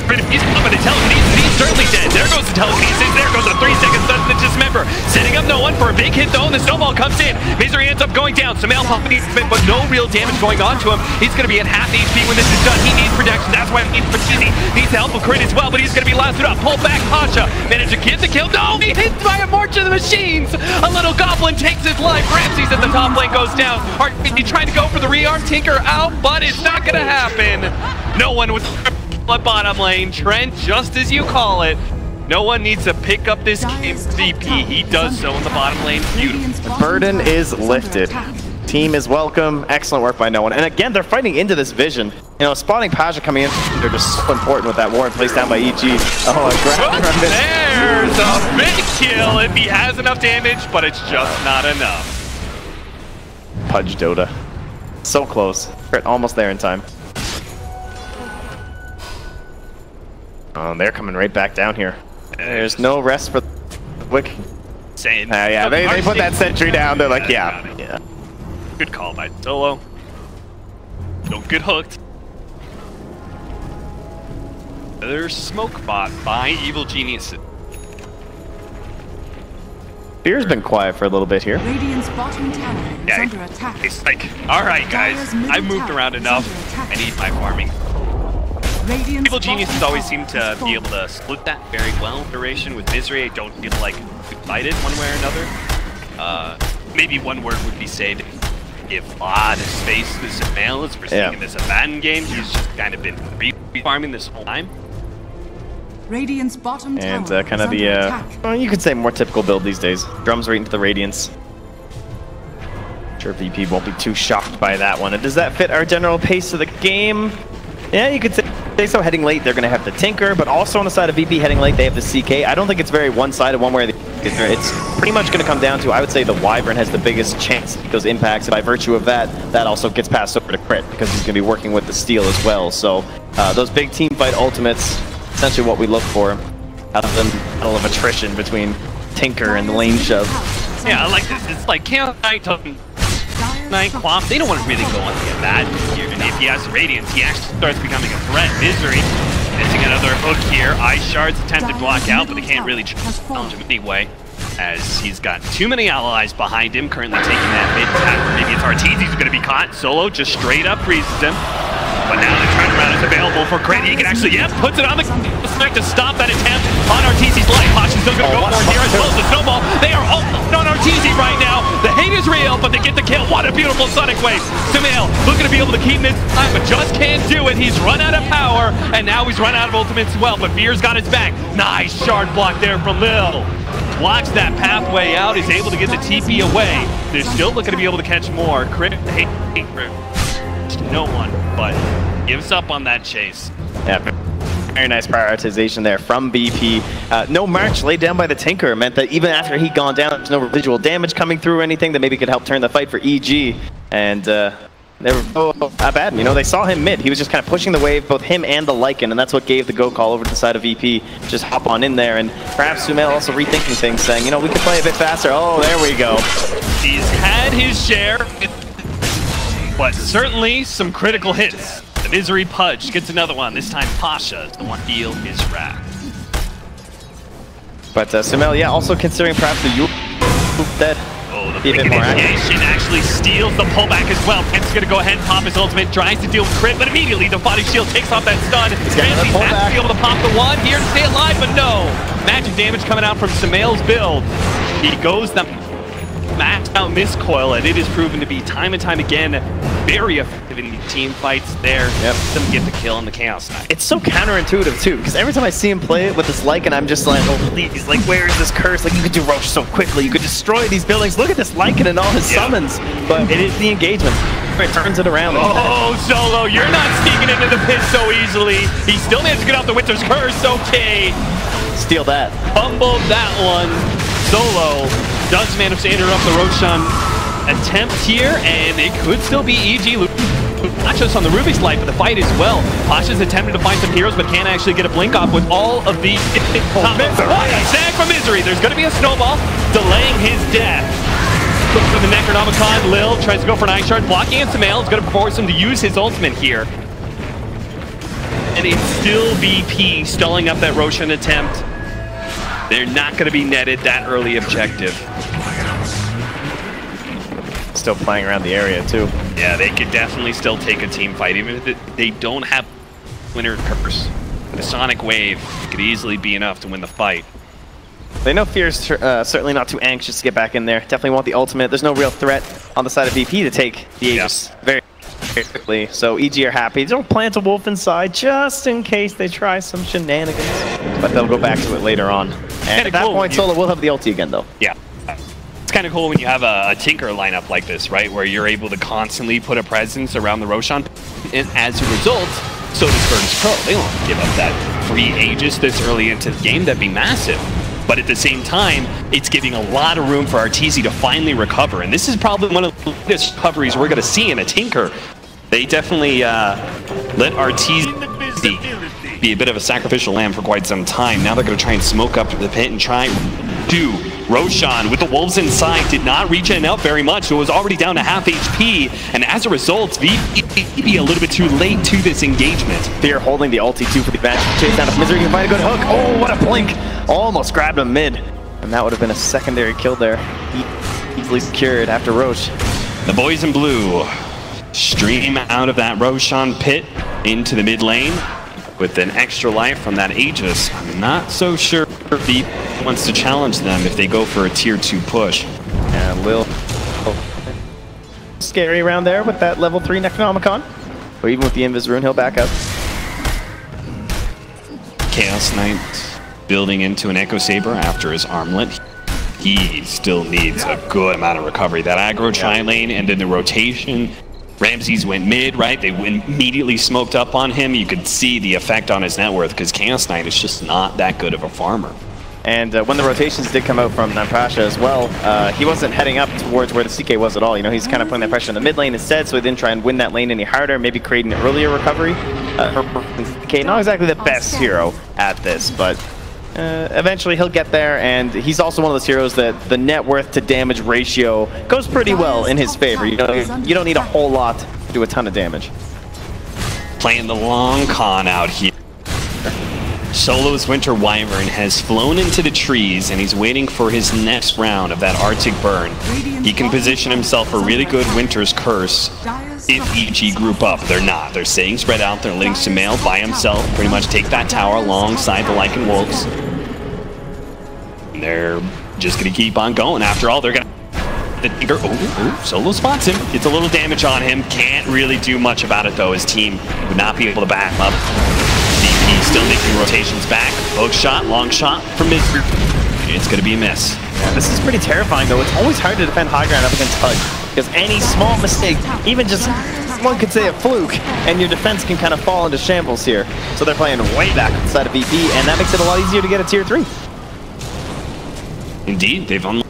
He's popping the telekinesis, he's certainly dead. There goes the telekinesis, there goes the 3-second stun to dismember. Setting up no one for a big hit though, and the snowball comes in. Misery ends up going down. Sumail popping, but no real damage going on to him. He's going to be at half HP when this is done. He needs protection, that's why he needs the help of Crit as well, but he's going to be lasted up. Pull back, Pasha. Managed to get the kill. No, he hit by a March of the Machines. A little goblin takes his life. Ramses at the top lane goes down. He's trying to go for the rearm. Tinker out, but it's not going to happen. No one was bottom lane. Trent, just as you call it, no one needs to pick up this game VP. He does so in the bottom lane. Beautiful. The burden is lifted. Team is welcome. Excellent work by no one. And again, they're fighting into this Vision. You know, spotting Pasha coming in, they're just so important with that ward placed down by EG. Oh, there's a big kill if he has enough damage, but it's just not enough. Pudge Dota. So close. Almost there in time. Oh, they're coming right back down here. There's no rest for the Wick. Saying, yeah, they put that sentry down. They're like, yeah. Good call by Solo. Don't get hooked. There's smoke bot by Evil Geniuses. Fear's been quiet for a little bit here. Radiant's bottom tower is under attack. It's like, all right, guys, I've moved around enough. I need my farming. Evil Geniuses always seem to be able to split that very well. Duration with Misery, I don't feel like divided one way or another. Maybe one word would be say to give a lot of space to Sumail as we're seeing in this abandoned game. He's just kind of been farming this whole time. Radiant's bottom tower and kind of the, well, you could say more typical build these days. Drums right into the Radiance. Sure, VP won't be too shocked by that one. And does that fit our general pace of the game? Yeah, you could say so. Heading late, they're going to have the Tinker, but also on the side of VP heading late, they have the CK. I don't think it's very one-sided one way or the other. It's pretty much going to come down to, I would say, the Wyvern has the biggest chance to get those impacts. And by virtue of that, that also gets passed over to Crit because he's going to be working with the Steel as well. So those big team fight ultimates, essentially what we look for. Out of the battle of attrition between Tinker and the lane shove. Yeah, I like this. It's like Chaos Knight Knight, Quap, they don't want to really go on the that here. And if he has Radiance, he actually starts becoming a threat. Misery missing another hook here. Ice Shards attempt to block out, but they can't really challenge him anyway, as he's got too many allies behind him, currently taking that mid tap. Maybe it's Arteezy who's going to be caught. Solo just straight up freezes him. But now the turnaround is available for Crit. He can actually, puts it on the smack to stop that attempt on Arteezy's life. Posh is still going to go for it here as well as the snowball. They are all on Arteezy right now. The hate is real, but they get the kill. What a beautiful Sonic Wave. Sumail looking to be able to keep this time, but just can't do it. He's run out of power, and now he's run out of ultimates as well, but Fear's got his back. Nice shard block there from Lil. Blocks that pathway out, is able to get the TP away. They're still looking to be able to catch more. Crit, hate, no one, but gives up on that chase. Yeah, very nice prioritization there from BP. No march laid down by the Tinker meant that even after he'd gone down, there's no residual damage coming through or anything that maybe could help turn the fight for EG. And they were bad. You know, they saw him mid. He was just kind of pushing the wave, both him and the Lycan, and that's what gave the go call over to the side of VP. Just hop on in there, and perhaps Sumail also rethinking things, saying, you know, we could play a bit faster. Oh, there we go. He's had his share, but certainly some critical hits. The Misery Pudge gets another one. This time Pasha is the one to feel his wrath. But Sumail, yeah, also considering perhaps the Yule dead. Oh, the big initiation actually steals the pullback as well. Kent's gonna go ahead and pop his ultimate, tries to deal with Crit, but immediately the body shield takes off that stun. Ramsey has to be able to pop the one here to stay alive, but no. Magic damage coming out from Sumail's build. He goes the maxed out miscoil, and it is proven to be time and time again very effective in the team fights there. Yep. Them get the kill on the Chaos Knight. It's so counterintuitive too, because every time I see him play it with this Lycan, I'm just like, oh please, like where is this curse? Like you could do Roche so quickly, you could destroy these buildings. Look at this Lycan and all his summons, but it is the engagement. It turns it around. Oh, Solo, you're not sneaking into the pit so easily. He still managed to get off the Winter's Curse. Okay. Steal that. Fumbled that one. Solo does manage to interrupt the Roshan attempt here, and it could still be EG. Not just on the Ruby's life, but the fight as well. Pasha's attempted to find some heroes, but can't actually get a blink off with all of the what a snag from Misery. There's going to be a snowball delaying his death. Looks for the Necronomicon. Lil tries to go for an Ice Shard, blocking it. Sumail is going to force him to use his ultimate here. And it's still BP stalling up that Roshan attempt. They're not going to be netted that early objective. Still playing around the area too. Yeah, they could definitely still take a team fight, even if they don't have winner curse. The Sonic Wave could easily be enough to win the fight. They know Fear's certainly not too anxious to get back in there. Definitely want the ultimate. There's no real threat on the side of VP to take the Aegis very quickly. So EG are happy. They don't plant a wolf inside just in case they try some shenanigans. But they'll go back to it later on. And at that point, Solo will have the ulti again though. Yeah. It's kind of cool when you have a Tinker lineup like this, right? Where you're able to constantly put a presence around the Roshan. And as a result, so does Virtus Pro. They don't give up that free Aegis this early into the game. That'd be massive. But at the same time, it's giving a lot of room for Arteezy to finally recover. And this is probably one of the latest recoveries we're going to see in a Tinker. They definitely let Arteezy be a bit of a sacrificial lamb for quite some time. Now they're going to try and smoke up the pit and try and do. Roshan with the wolves inside did not reach it out very much, so it was already down to half HP, and as a result, VP a little bit too late to this engagement. Fear holding the ulti too for the advantage. Chase down if Misery can find a good hook. Oh, what a blink! Almost grabbed him mid, and that would have been a secondary kill there. Easily secured after Roche. The boys in blue stream out of that Roshan pit into the mid lane with an extra life from that Aegis. I'm not so sure if VP wants to challenge them if they go for a tier 2 push. And Lil scary around there with that level 3 Necronomicon. But even with the Invis Rune, he'll back up. Chaos Knight building into an Echo Saber after his armlet. He still needs a good amount of recovery. That aggro tri-lane and then the rotation. Ramses went mid, right? They immediately smoked up on him. You could see the effect on his net worth because Chaos Knight is just not that good of a farmer. And when the rotations did come out from Nampasha as well, he wasn't heading up towards where the CK was at all. You know, he's kind of putting that pressure in the mid lane instead, so he didn't try and win that lane any harder, maybe create an earlier recovery. CK, not exactly the best hero at this, but eventually he'll get there, and he's also one of those heroes that the net worth to damage ratio goes pretty well in his favor. You don't need a whole lot to do a ton of damage. Playing the long con out here. Solo's Winter Wyvern has flown into the trees, and he's waiting for his next round of that Arctic burn. He can position himself for really good Winter's Curse if EG group up. They're not. They're staying spread out. They're letting Sumail by himself pretty much take that tower alongside the Lycan Wolves. And they're just going to keep on going. After all, they're going to... Solo spots him. Gets a little damage on him. Can't really do much about it, though. His team would not be able to back up. DP still making rotations back. Hook shot, long shot from Misery. It's going to be a miss. Yeah, this is pretty terrifying, though. It's always hard to defend high ground up against HUD, because any small mistake, even just one could say a fluke, and your defense can kind of fall into shambles here. So they're playing way back inside of VP, and that makes it a lot easier to get a tier 3. Indeed, they've unlocked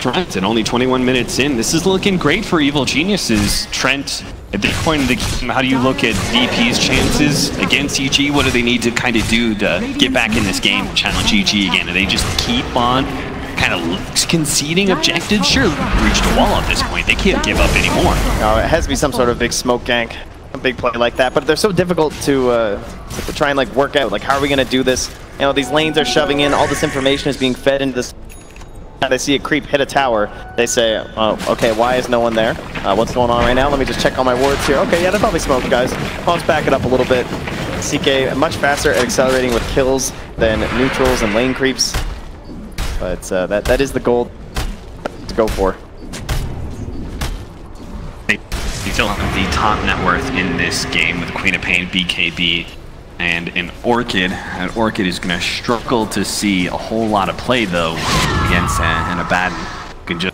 Trent and only 21 minutes in. This is looking great for Evil Geniuses. Trent, at this point in the game, how do you look at VP's chances against EG? What do they need to kind of do to get back in this game, challenge EG again? Do they just keep on kind of conceding objectives? Sure, reached a wall at this point. They can't give up anymore. No, it has to be some sort of big smoke gank, a big play like that, but they're so difficult to try and like work out. Like, how are we going to do this? You know, these lanes are shoving in, all this information is being fed into this. They see a creep hit a tower, they say, oh, okay, why is no one there? What's going on right now? Let me just check all my wards here. Okay, yeah, they're probably smoke, guys. Let's back it up a little bit. CK much faster at accelerating with kills than neutrals and lane creeps. But that is the goal to go for. They still have the top net worth in this game with Queen of Pain, BKB, and an Orchid. And Orchid is going to struggle to see a whole lot of play, though, against an Abaddon. Can just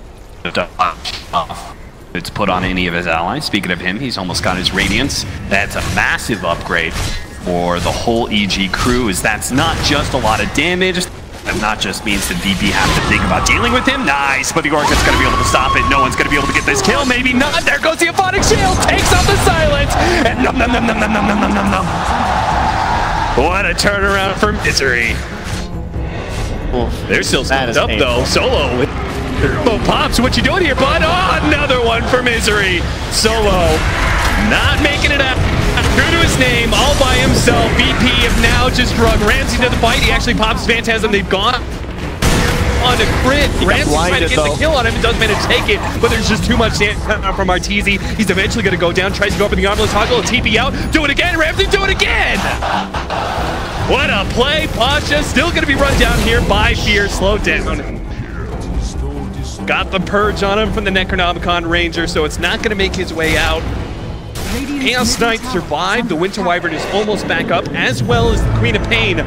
off. It's put on any of his allies. Speaking of him, he's almost got his Radiance. That's a massive upgrade for the whole EG crew, as that's not just a lot of damage. That not just means that VP have to think about dealing with him. Nice, but the Orchid's going to be able to stop it. No one's going to be able to get this kill. Maybe not. There goes the Aphotic Shield. Takes off the silence. And num num num num num num num num num. What a turnaround for Misery. They're still stopped up, though. Solo with turbo pops. What you doing here, bud? Oh, another one for Misery. Solo not making it out. True to his name, all by himself. BP have now just drug Ramsey to the fight. He actually pops Phantasm. They've gone on a crit. Ramsey's trying to get the kill on him. He doesn't manage to take it, but there's just too much damage from Arteezy. He's eventually going to go down. Tries to go up in the armless toggle. TP out. Do it again. Ramsey, do it again. What a play. Pasha still going to be run down here by Fear. Slow down. Got the purge on him from the Necronomicon Ranger, so it's not going to make his way out. Chaos Knight survived. The Winter Wyvern is almost back up, as well as the Queen of Pain.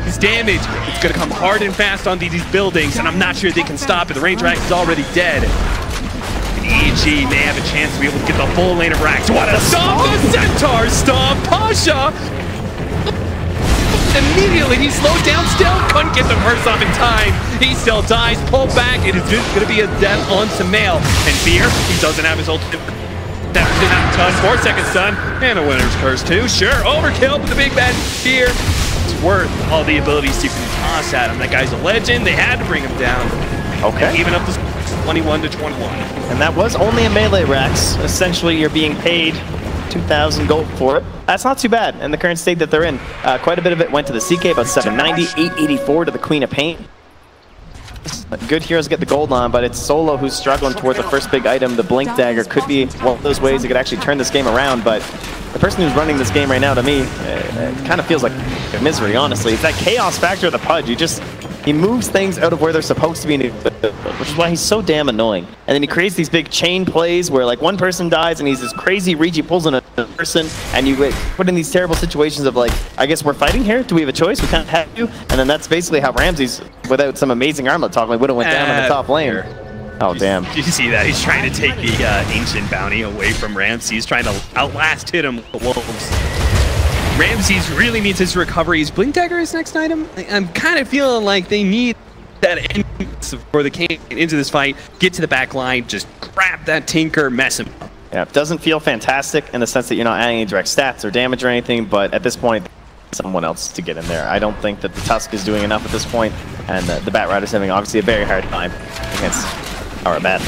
His damage, it's going to come hard and fast on these buildings, and I'm not sure they can stop it. The Ranger Axe is already dead. And EG may have a chance to be able to get the full lane of racks. What a stomp! The Centaur stomp! Pasha! Immediately, he slowed down still. Couldn't get the first off in time. He still dies. Pulled back. It is just going to be a death on Sumail. And Fear, he doesn't have his ultimate. That didn't have a ton. 4 seconds stun. And a Winter's Curse too. Sure, overkill, but the big bad Fear. It's worth all the abilities you can toss at him. That guy's a legend. They had to bring him down. Okay. And even up to 21 to 21. And that was only a melee Rax. Essentially, you're being paid 2,000 gold for it. That's not too bad in the current state that they're in. Quite a bit of it went to the CK, about 790, 884 to the Queen of Pain. Good heroes get the gold on, but it's Solo who's struggling towards the first big item. The Blink Dagger could be one of those ways that could actually turn this game around, but the person who's running this game right now, to me, it kind of feels like Misery, honestly. It's that chaos factor of the Pudge. He moves things out of where they're supposed to be, which is why he's so damn annoying. And then he creates these big chain plays where like one person dies and he's this crazy reach, he pulls in a person, and you put in these terrible situations of like, I guess we're fighting here? Do we have a choice? We kind of have to. And then that's basically how Ramsey's, without some amazing armlet talk, would have went down on the top lane. Oh, damn. Did you see that? He's trying to take the Ancient Bounty away from Ramsey. He's trying to outlast hit him with the Wolves. Ramsey's really needs his recovery. Is Blink Dagger his next item? I'm kind of feeling like they need that end for the King into this fight, get to the back line, just grab that Tinker, mess him up. Yeah, it doesn't feel fantastic in the sense that you're not adding any direct stats or damage or anything, but at this point, someone else to get in there. I don't think that the Tusk is doing enough at this point, and the Bat Rider's having obviously a very hard time against our Bat.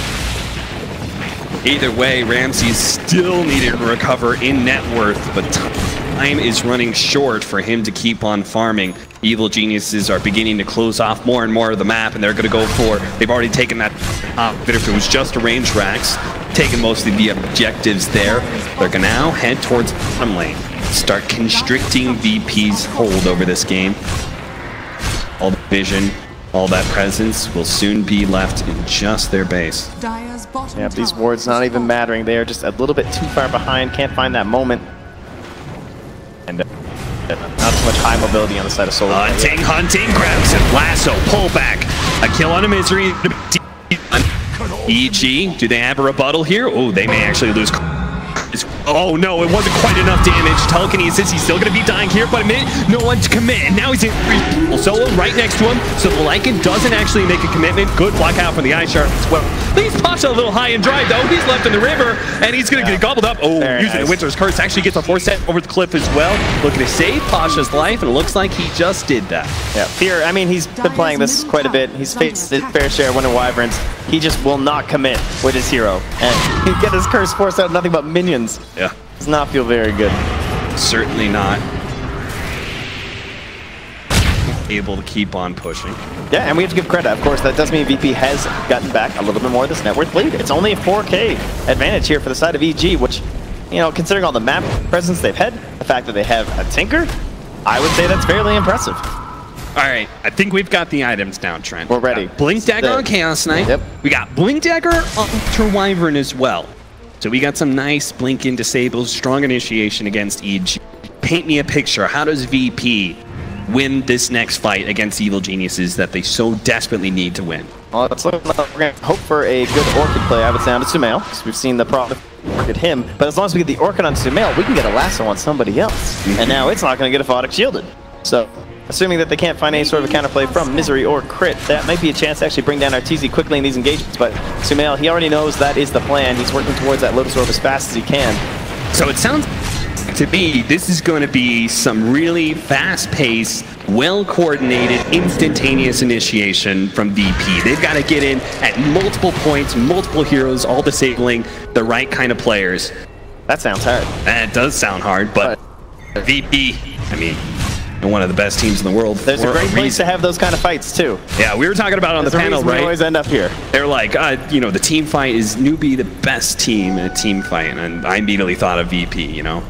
Either way, Ramsey's still needed to recover in net worth, but time is running short for him to keep on farming. Evil Geniuses are beginning to close off more and more of the map, and they're going to go for, they've already taken that but if it was just a range racks, taking most of the objectives there. They're going to now head towards bottom lane, start constricting VP's hold over this game. All the vision, all that presence will soon be left in just their base. Yeah, these wards not even mattering. They are just a little bit too far behind, can't find that moment. And not too much high mobility on the side of Solar. Hunting, grabs him, lasso, pull back. A kill on a Misery. EG, do they have a rebuttal here? Oh, they may actually lose. Oh no, it wasn't quite enough damage. Telekinesis, he's still going to be dying here, but a minute, no one to commit. And now he's in solo right next to him, so the Lycan doesn't actually make a commitment. Good block out from the Eye Sharp as well. Leaves Pasha a little high and dry though. He's left in the river, and he's going to get gobbled up. Oh, very using nice. The Winter's Curse. Actually gets a 4-set over the cliff as well. Looking to save Pasha's life, and it looks like he just did that. Yeah, Fear, I mean, he's been playing this quite a bit. He's faced his fair share of Winter Wyverns. He just will not commit with his hero. And he get his curse forced out nothing but minions. Yeah. Does not feel very good. Certainly not able to keep on pushing. Yeah, and we have to give credit. Of course, that does mean VP has gotten back a little bit more of this net worth lead. It's only a 4K advantage here for the side of EG, which, you know, considering all the map presence they've had, the fact that they have a Tinker, I would say that's fairly impressive. All right, I think we've got the items down, Trent. We're ready. Blink Dagger on Chaos Knight. Yep. We got Blink Dagger on Ultra Wyvern as well. So we got some nice Blink in disables, strong initiation against EG. Paint me a picture. How does VP win this next fight against Evil Geniuses that they so desperately need to win? Well, let's look, we're going to hope for a good Orchid play, I would say, on Sumail, because we've seen the problem Orchid him. But as long as we get the Orchid on Sumail, we can get a lasso on somebody else. And now it's not going to get a Photic shielded. So, assuming that they can't find any sort of a counterplay from Misery or Crit, that might be a chance to actually bring down Arteezy quickly in these engagements. But Sumail, he already knows that is the plan. He's working towards that Lotus Orb as fast as he can. So it sounds to me, this is going to be some really fast-paced, well-coordinated, instantaneous initiation from VP. They've got to get in at multiple points, multiple heroes, all disabling the right kind of players. That sounds hard. It does sound hard, but VP, I mean, one of the best teams in the world. There's a great place to have those kind of fights, too. Yeah, we were talking about it on the panel, right? We always end up here. They're like, you know, the team fight is newbie the best team in a team fight, and I immediately thought of VP, you know?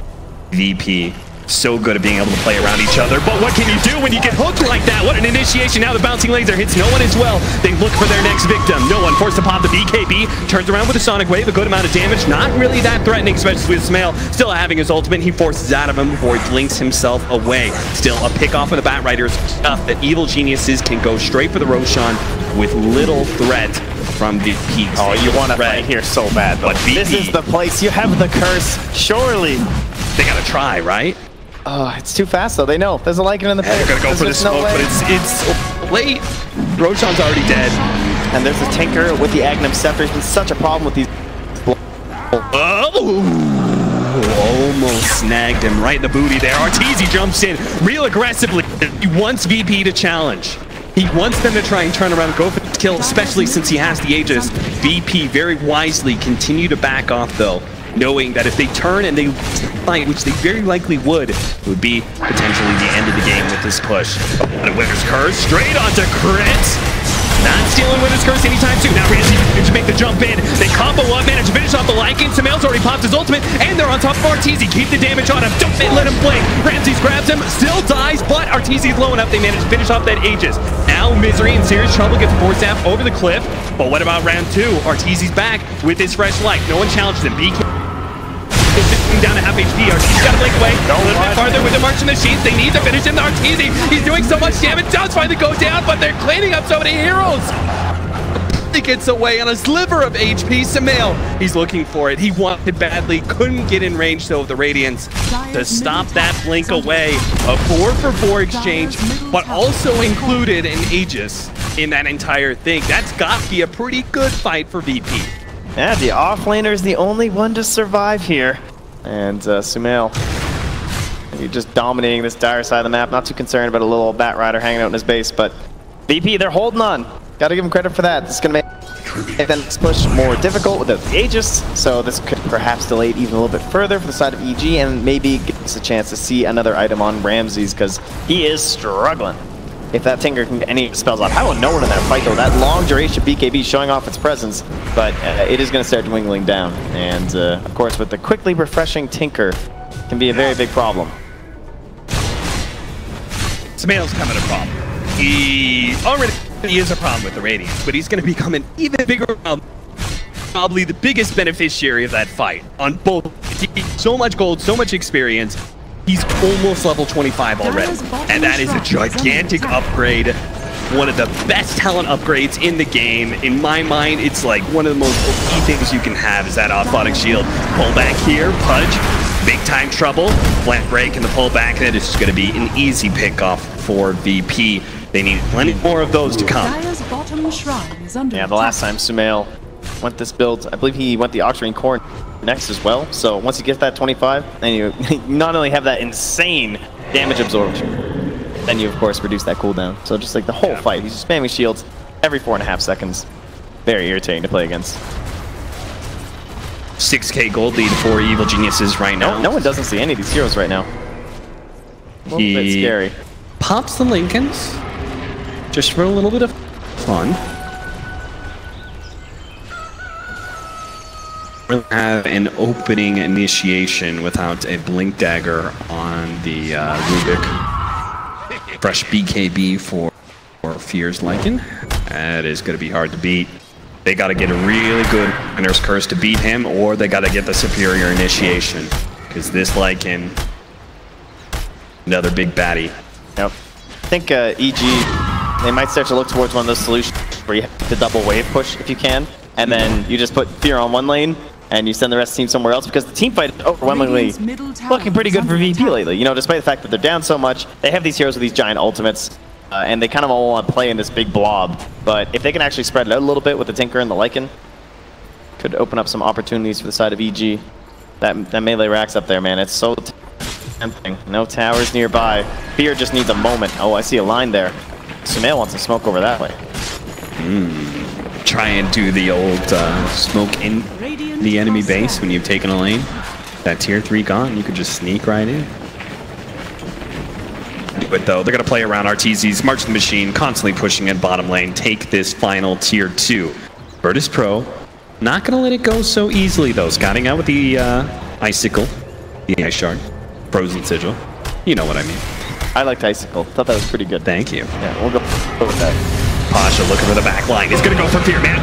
VP, so good at being able to play around each other, but what can you do when you get hooked like that? What an initiation. Now the bouncing laser hits no one as well. They look for their next victim. No one, forced to pop the BKB, turns around with a Sonic Wave, a good amount of damage, not really that threatening, especially with Sumail still having his ultimate. He forces out of him before he blinks himself away. Still a pick off of the Bat Riders, stuff that Evil Geniuses can go straight for the Roshan with little threat from VP. Oh, you want to play here so bad, but this is the place. You have the curse, surely. They gotta try, right? Oh, it's too fast though. They know there's a Lycan in the pit. They're gonna go for the smoke, but it's late. Roshan's already dead. And there's a Tinker with the Agnum Scepter. It's been such a problem with these. Oh, almost snagged him right in the booty there. Arteezy jumps in real aggressively. He wants VP to challenge. He wants them to try and turn around and go for the kill, especially since he has the Aegis. VP very wisely continue to back off though, knowing that if they turn and they fight, which they very likely would, it would be potentially the end of the game with this push. And a Winter's Curse straight onto Crit. Not stealing Winter's Curse anytime soon. Now Ramsey managed to make the jump in. They combo up, managed to finish off the Lycan. Sumail's already popped his ultimate, and they're on top of Arteezy. Keep the damage on him. Don't let him blink. Ramsey grabs him, still dies, but Arteezy's low enough. They managed to finish off that Aegis. Now Misery in serious trouble, gets force staff over the cliff. But what about round two? Arteezy's back with his fresh life. No one challenges him. BK down to half HP. Arteezy's got to blink away. A little bit farther with the March in the Sheets. They need to finish him. Arteezy, he's doing so much damage. Does finally go down, but they're cleaning up so many heroes. He gets away on a sliver of HP. Sumail, he's looking for it. He wanted badly, couldn't get in range though of the Radiance to stop that blink away. A 4-for-4 exchange, but also included an Aegis in that entire thing. That's got to be a pretty good fight for VP. Yeah, the offlaner is the only one to survive here. And Sumail You're just dominating this dire side of the map. Not too concerned about a little old Bat Rider hanging out in his base, but VP, they're holding on. Gotta give them credit for that. This is gonna make the next push more difficult without the Aegis, so this could perhaps delay it even a little bit further for the side of EG, and maybe give us a chance to see another item on Ramses, because he is struggling. If that Tinker can get any spells off, I will know one in that fight though. That long duration BKB showing off its presence, but it is going to start dwindling down. And of course, with the quickly refreshing Tinker, can be a very big problem. Sumail's coming a problem. He already is a problem with the Radiance, but he's going to become an even bigger problem. Probably the biggest beneficiary of that fight on both. So much gold, so much experience. He's almost level 25 already, and that is a gigantic upgrade. One of the best talent upgrades in the game. In my mind, it's like one of the most OP things you can have is that orthotic shield. Pull back here, Pudge, big time trouble. Flank break and the pull back, and it's just going to be an easy pick off for VP. They need plenty more of those to come. Yeah, the last time Sumail went this build, I believe he went the Oxrine Core next as well. So once you get that 25, then you not only have that insane damage absorption, then you of course reduce that cooldown. So just like the whole fight, he's just spamming shields every 4.5 seconds. Very irritating to play against. 6k gold lead for Evil Geniuses right now. No one doesn't see any of these heroes right now. A little bit scary. Pops the Lincolns just for a little bit of fun. Have an opening initiation without a blink dagger on the Rubik. Fresh BKB for Fear's Lycan. That is going to be hard to beat. They got to get a really good Winner's Curse to beat him, or they got to get the superior initiation, because this Lycan, another big baddie. Yep. I think EG, they might start to look towards one of those solutions where you have to double wave push if you can, and then you just put Fear on one lane, and you send the rest of the team somewhere else, because the team fight is overwhelmingly looking pretty good for VP lately. You know, despite the fact that they're down so much, they have these heroes with these giant ultimates, and they kind of all want to play in this big blob. But if they can actually spread it out a little bit with the Tinker and the Lycan, could open up some opportunities for the side of EG. That melee racks up there, man. It's so tempting. No towers nearby. Fear just needs a moment. Oh, I see a line there. Sumail wants to smoke over that way. Try and do the old smoke in the enemy base when you've taken a lane. That tier 3 gone, you could just sneak right in. But though, they're going to play around RTZs, march the machine, constantly pushing in bottom lane, take this final tier 2. Virtus Pro, not going to let it go so easily though. Scouting out with the Icicle, the Ice Shard, Frozen Sigil. You know what I mean. I liked Icicle. Thought that was pretty good. Thank you. Yeah, we'll go with that. Pasha looking for the back line. He's going to go for Fear, man.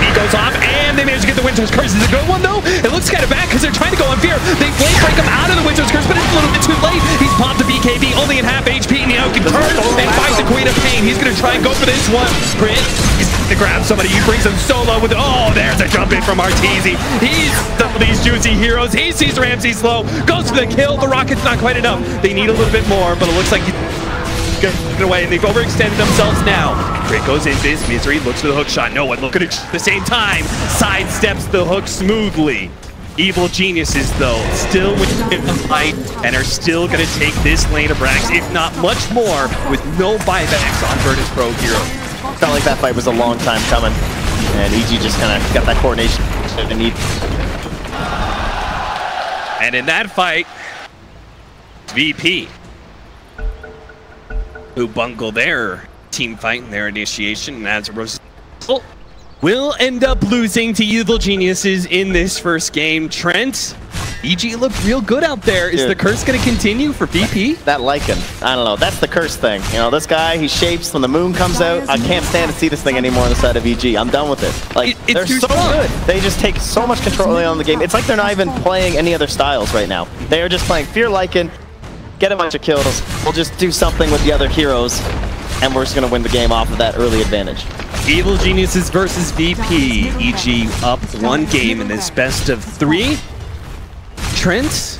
He goes off, and they manage to get the Winter's Curse. Is it a good one, though? It looks kind of bad, because they're trying to go on Fear. They flame break him out of the Winter's Curse, but it's a little bit too late. He's popped the BKB, only at half HP, and now he can turn and fight the Queen of Pain. He's going to try and go for this one. Crit. He's going to grab somebody. He brings him solo with, oh, there's a jump in from Arteezy. He's some of these juicy heroes. He sees Ramsey slow, goes for the kill. The rocket's not quite enough. They need a little bit more, but it looks like get away, and they've overextended themselves now. Crit goes into his misery, looks for the hook shot. No one looking at the same time. Sidesteps the hook smoothly. Evil Geniuses, though, still within the fight and are still going to take this lane of Brax, if not much more, with no buybacks on Virtus Pro Hero. Felt like that fight was a long time coming, and EG just kind of got that coordination they need. And in that fight, VP, who bungled their team fight and their initiation, and as a result, will end up losing to Evil Geniuses in this first game. Trent, EG looked real good out there. Is the curse going to continue for VP? That Lycan, I don't know. That's the curse thing. You know, this guy, he shapes when the moon comes out. I can't stand to see this thing anymore on the side of EG. I'm done with it. Like, they're so good. They just take so much control on the game. It's like they're not even playing any other styles right now. They are just playing Fear Lycan, get a bunch of kills. We'll just do something with the other heroes, and we're just going to win the game off of that early advantage. Evil Geniuses versus VP. EG up 1 game in this best of 3. Trent?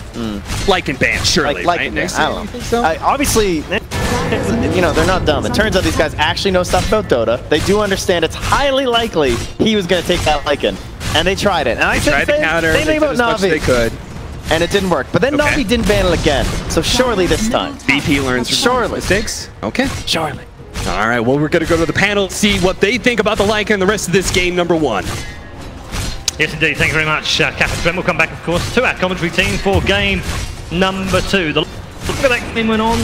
Lycan ban, surely, right? Next I don't know. So? Obviously, you know, they're not dumb. It turns out these guys actually know stuff about Dota. They do understand it's highly likely he was going to take that Lycan. And they tried it. And I tried to counter. Same thing about Navi. They could. and it didn't work. But then Navi didn't ban it again, so surely this time. VP learns from mistakes. Okay. Surely. All right, well, we're going to go to the panel, see what they think about the Lyca and the rest of this game number 1. Yes, indeed. Thank you very much, Captain. We'll come back, of course, to our commentary team for game number 2. The longer that game went on,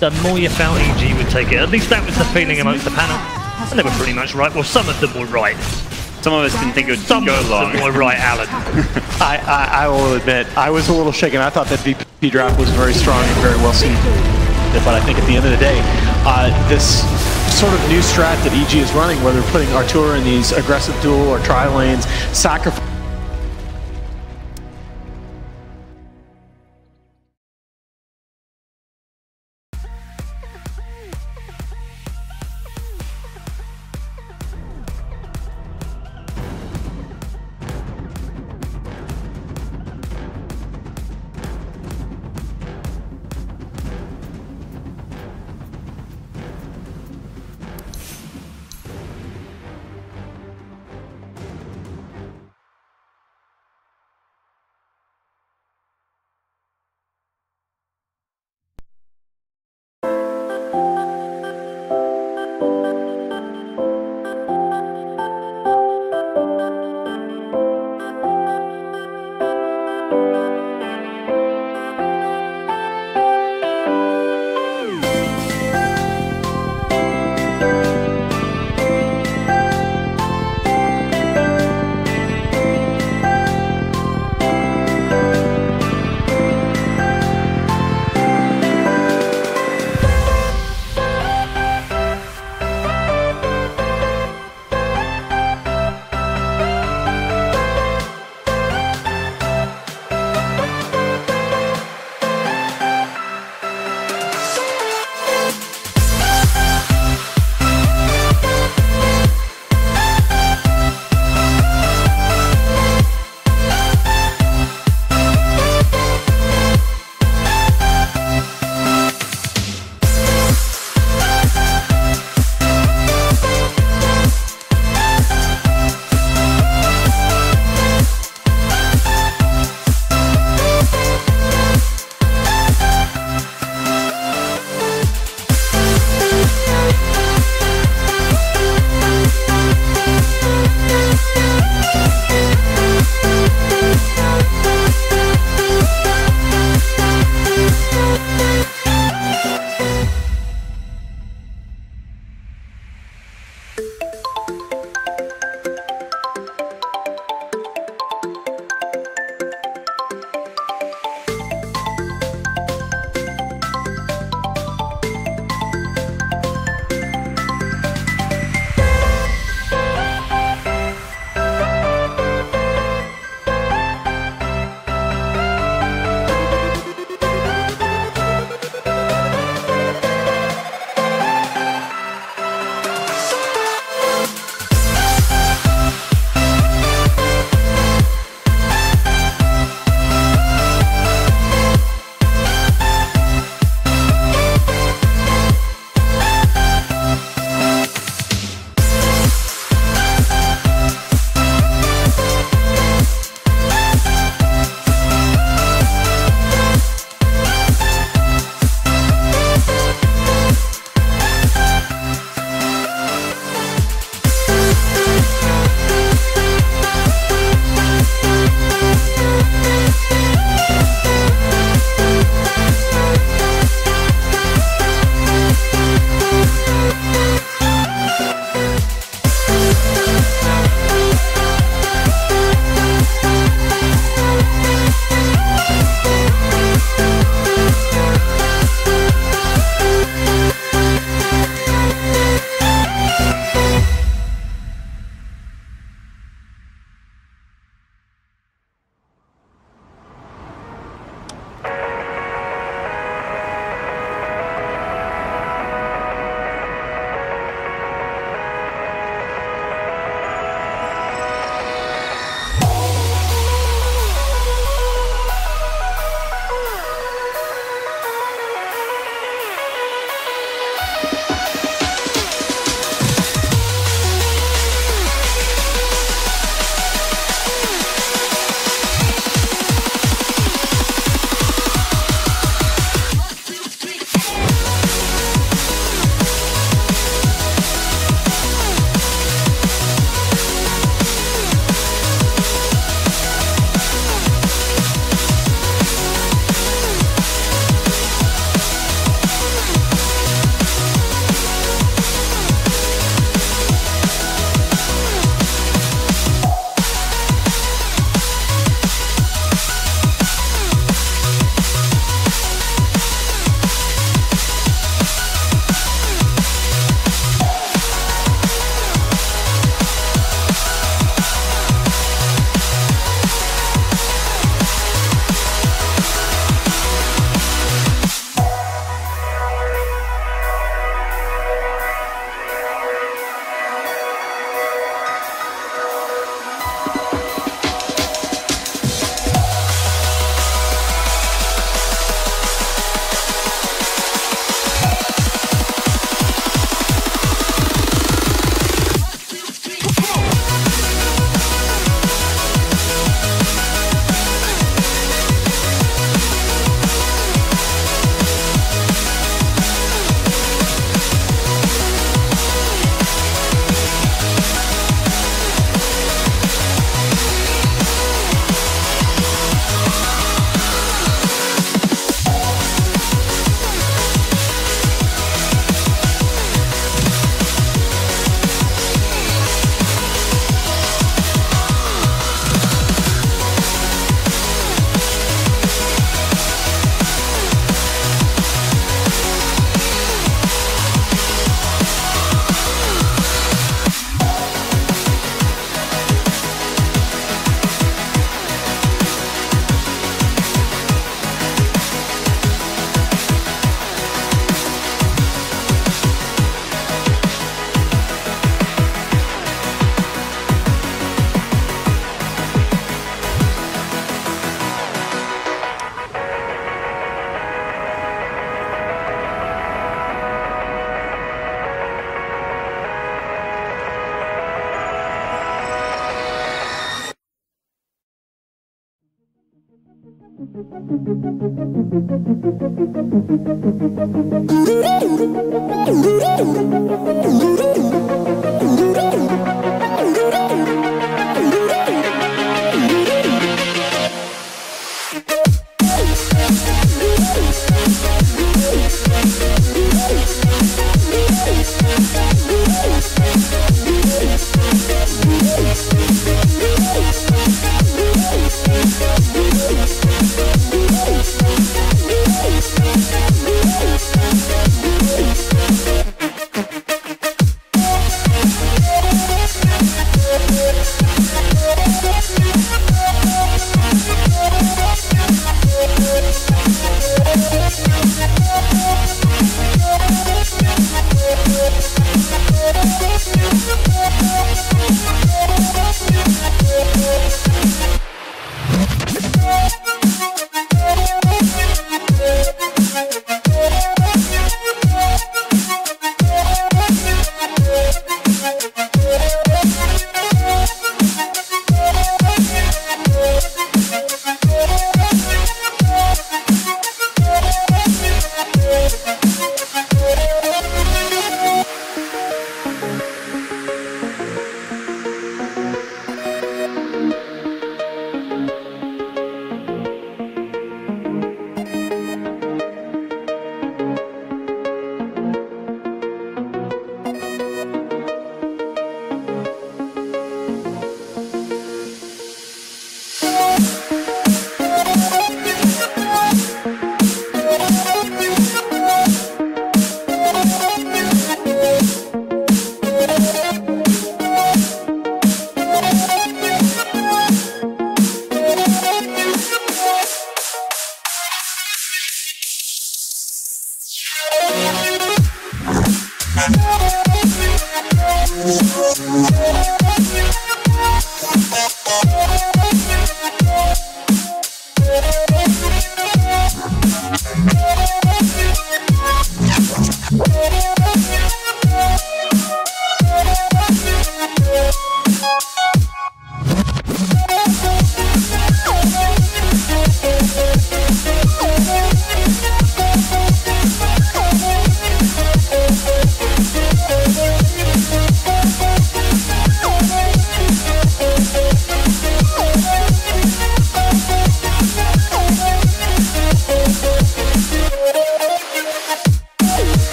the more you felt EG would take it. At least that was the feeling amongst the panel. And they were pretty much right. Well, some of them were right. Some of us didn't think it would go long. Some were right, Alan. I will admit, I was a little shaken. I thought that VP draft was very strong and very well suited. But I think at the end of the day, this sort of new strat that EG is running, whether putting Artur in these aggressive duel or tri lanes, sacrifice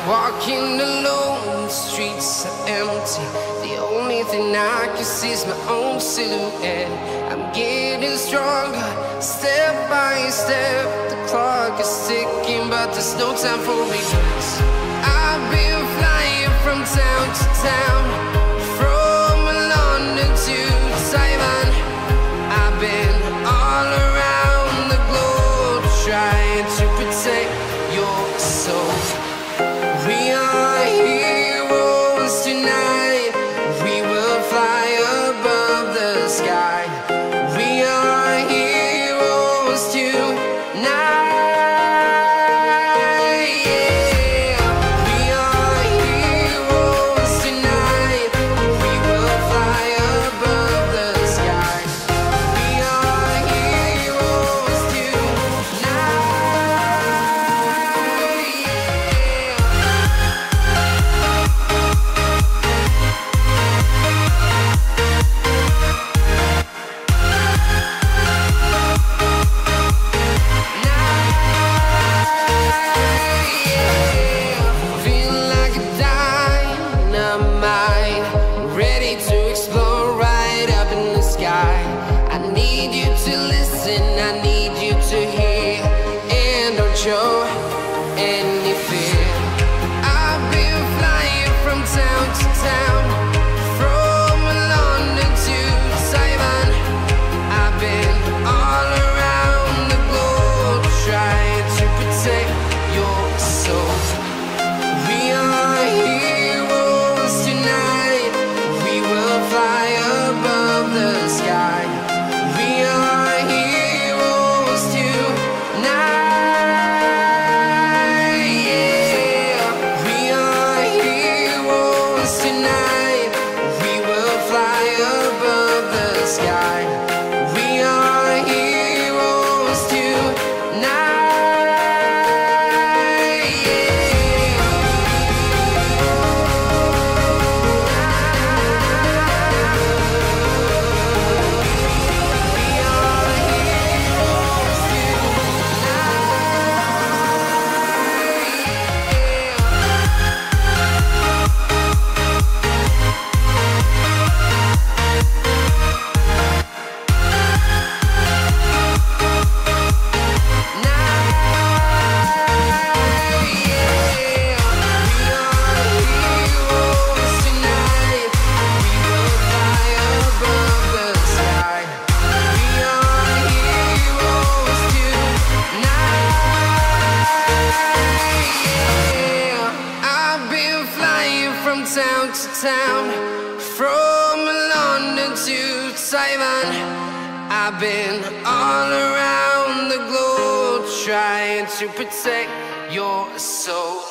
Walking alone, the streets are empty. The only thing I can see is my own silhouette. I'm getting stronger, step by step. The clock is ticking, but there's no time for regrets. I've been flying from town to town, from London to Taiwan. I've been all around the globe, trying to protect your soul. We are heroes tonight. We will fly above the sky. We are heroes tonight. Yeah. We are heroes tonight. We will fly above the sky. We are heroes tonight. Feel like a dynamite. I've been flying from town to town, from London to Taiwan. I've been all around the globe trying to protect your soul.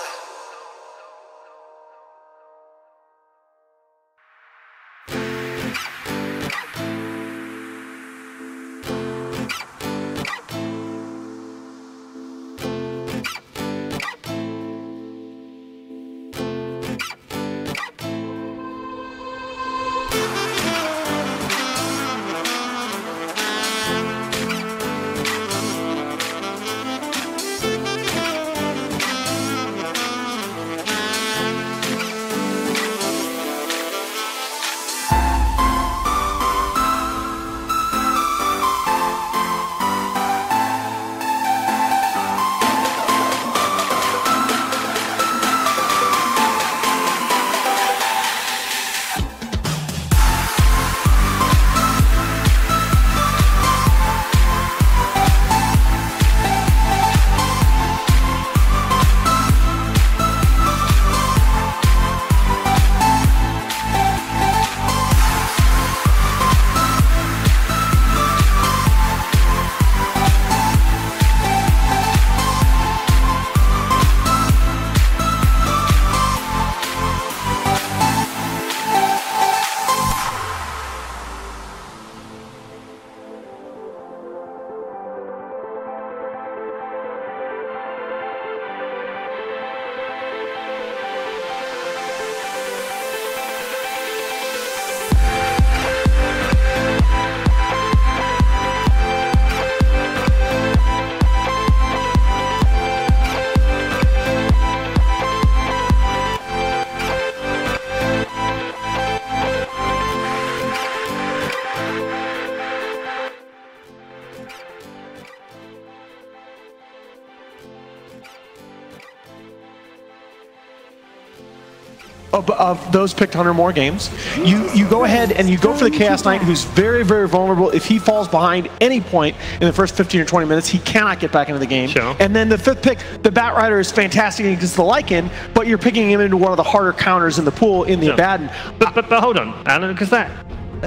Of those picked 100 more games, you go ahead and you go for the Chaos Knight, who's very, very vulnerable. If he falls behind any point in the first 15 or 20 minutes, he cannot get back into the game. Sure. And then the 5th pick, the Bat Rider, is fantastic against the Lycan, but you're picking him into one of the harder counters in the pool in the Abaddon. But hold on, Alan, because that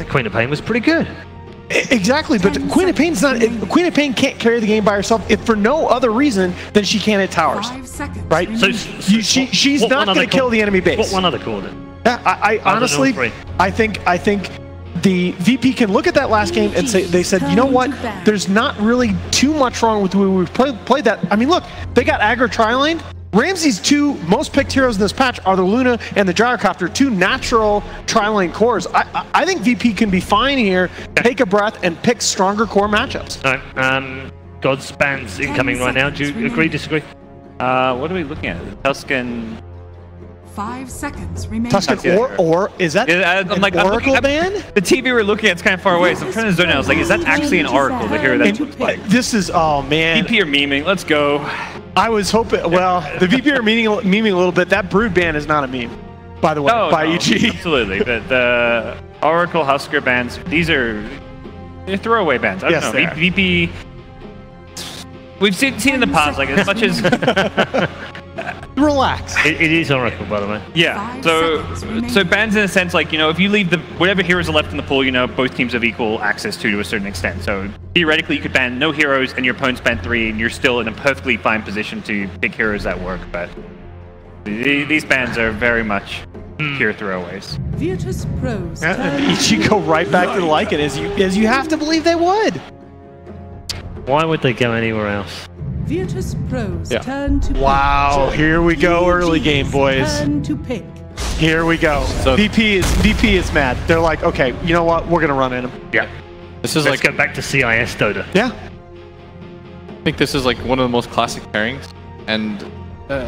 Queen of Pain was pretty good. Exactly, but Queen of Pain's not. Queen of Pain can't carry the game by herself if for no other reason than she can't hit towers. 5 seconds. Right? She's not going to kill the enemy base. What one other call then? Yeah, I honestly, I think the VP can look at that last game and say, they said, you know what? There's not really too much wrong with the way we've played that. I mean, look, they got aggro tri-lane. Ramsey's 2 most picked heroes in this patch are the Luna and the Gyrocopter, 2 natural tri-lane cores. I think VP can be fine here, take a breath, and pick stronger core matchups. All right, God's bans incoming right now. Do you agree, disagree? What are we looking at? Tuscan. 5 seconds remaining. Tuscan or is that I'm like, Oracle ban? The TV we're looking at is kind of far away, so I'm trying to zone out. I was like, is that actually an Oracle to hear that? This is, oh man. VP are memeing. Let's go. I was hoping, well, the VP are memeing a little bit. That Brood ban is not a meme, by the way, by EG. Absolutely. But the Oracle Husker bans, they're throwaway bans. I don't know. VP, we've seen in the past, like as much as... Relax. It is Oracle, by the way. Yeah. So bans in a sense, like, you know, if you leave whatever heroes are left in the pool, you know, both teams have equal access to a certain extent. So theoretically, you could ban no heroes and your opponent's ban 3, and you're still in a perfectly fine position to pick heroes that work. But these bans are very much pure throwaways. Virtus Pros. You go right back to the Lycan, as you have to believe they would. Why would they go anywhere else? Virtus Pros turn to wow, here we go, early game, boys. Turn to pick. Here we go. So VP is mad. They're like, okay, you know what? We're gonna run in him. Yeah. This is Let's go back to CIS Dota. Yeah. I think this is like one of the most classic pairings, and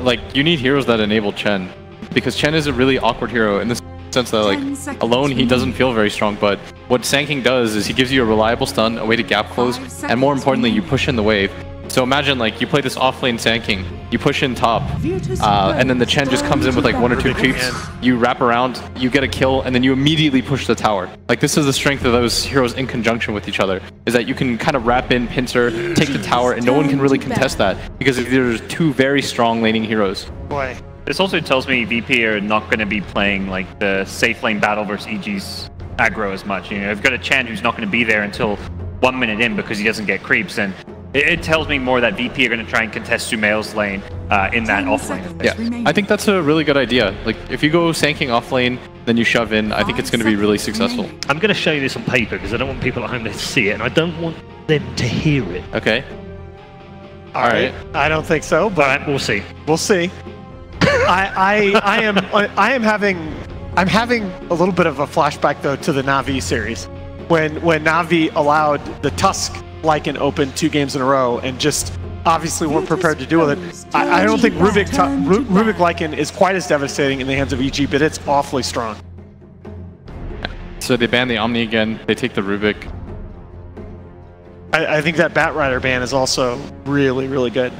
like you need heroes that enable Chen, because Chen is a really awkward hero in the sense that like alone he doesn't feel very strong, but what Sand King does is he gives you a reliable stun, a way to gap close, and more importantly, you push in the wave. So imagine like you play this offlane Sand King, you push in top, and then the Chen just comes in with like 1 or 2 creeps, you wrap around, you get a kill, and then you immediately push the tower. Like this is the strength of those heroes in conjunction with each other, is that you can kind of wrap in, pincer, take the tower, and no one can really contest that, because there's 2 very strong laning heroes. Boy. This also tells me VP are not going to be playing like the safe lane battle versus EG's aggro as much. You know, I've got a Chen who's not going to be there until 1 minute in because he doesn't get creeps, and it tells me more that VP are going to try and contest Sumail's lane in that offlane. Yeah, I think that's a really good idea. Like, if you go Sand King offlane, then you shove in, I think it's going to be really successful. I'm going to show you this on paper because I don't want people at home to see it, and I don't want them to hear it. Okay. All right. I don't think so, but we'll see. We'll see. I'm having a little bit of a flashback though to the Na'Vi series, when Na'Vi allowed the Tusk Lycan open 2 games in a row and just obviously weren't prepared to deal with it. I don't think Rubik Lycan is quite as devastating in the hands of EG, but it's awfully strong. So they ban the Omni again, they take the Rubik. I think that Batrider ban is also really, really good.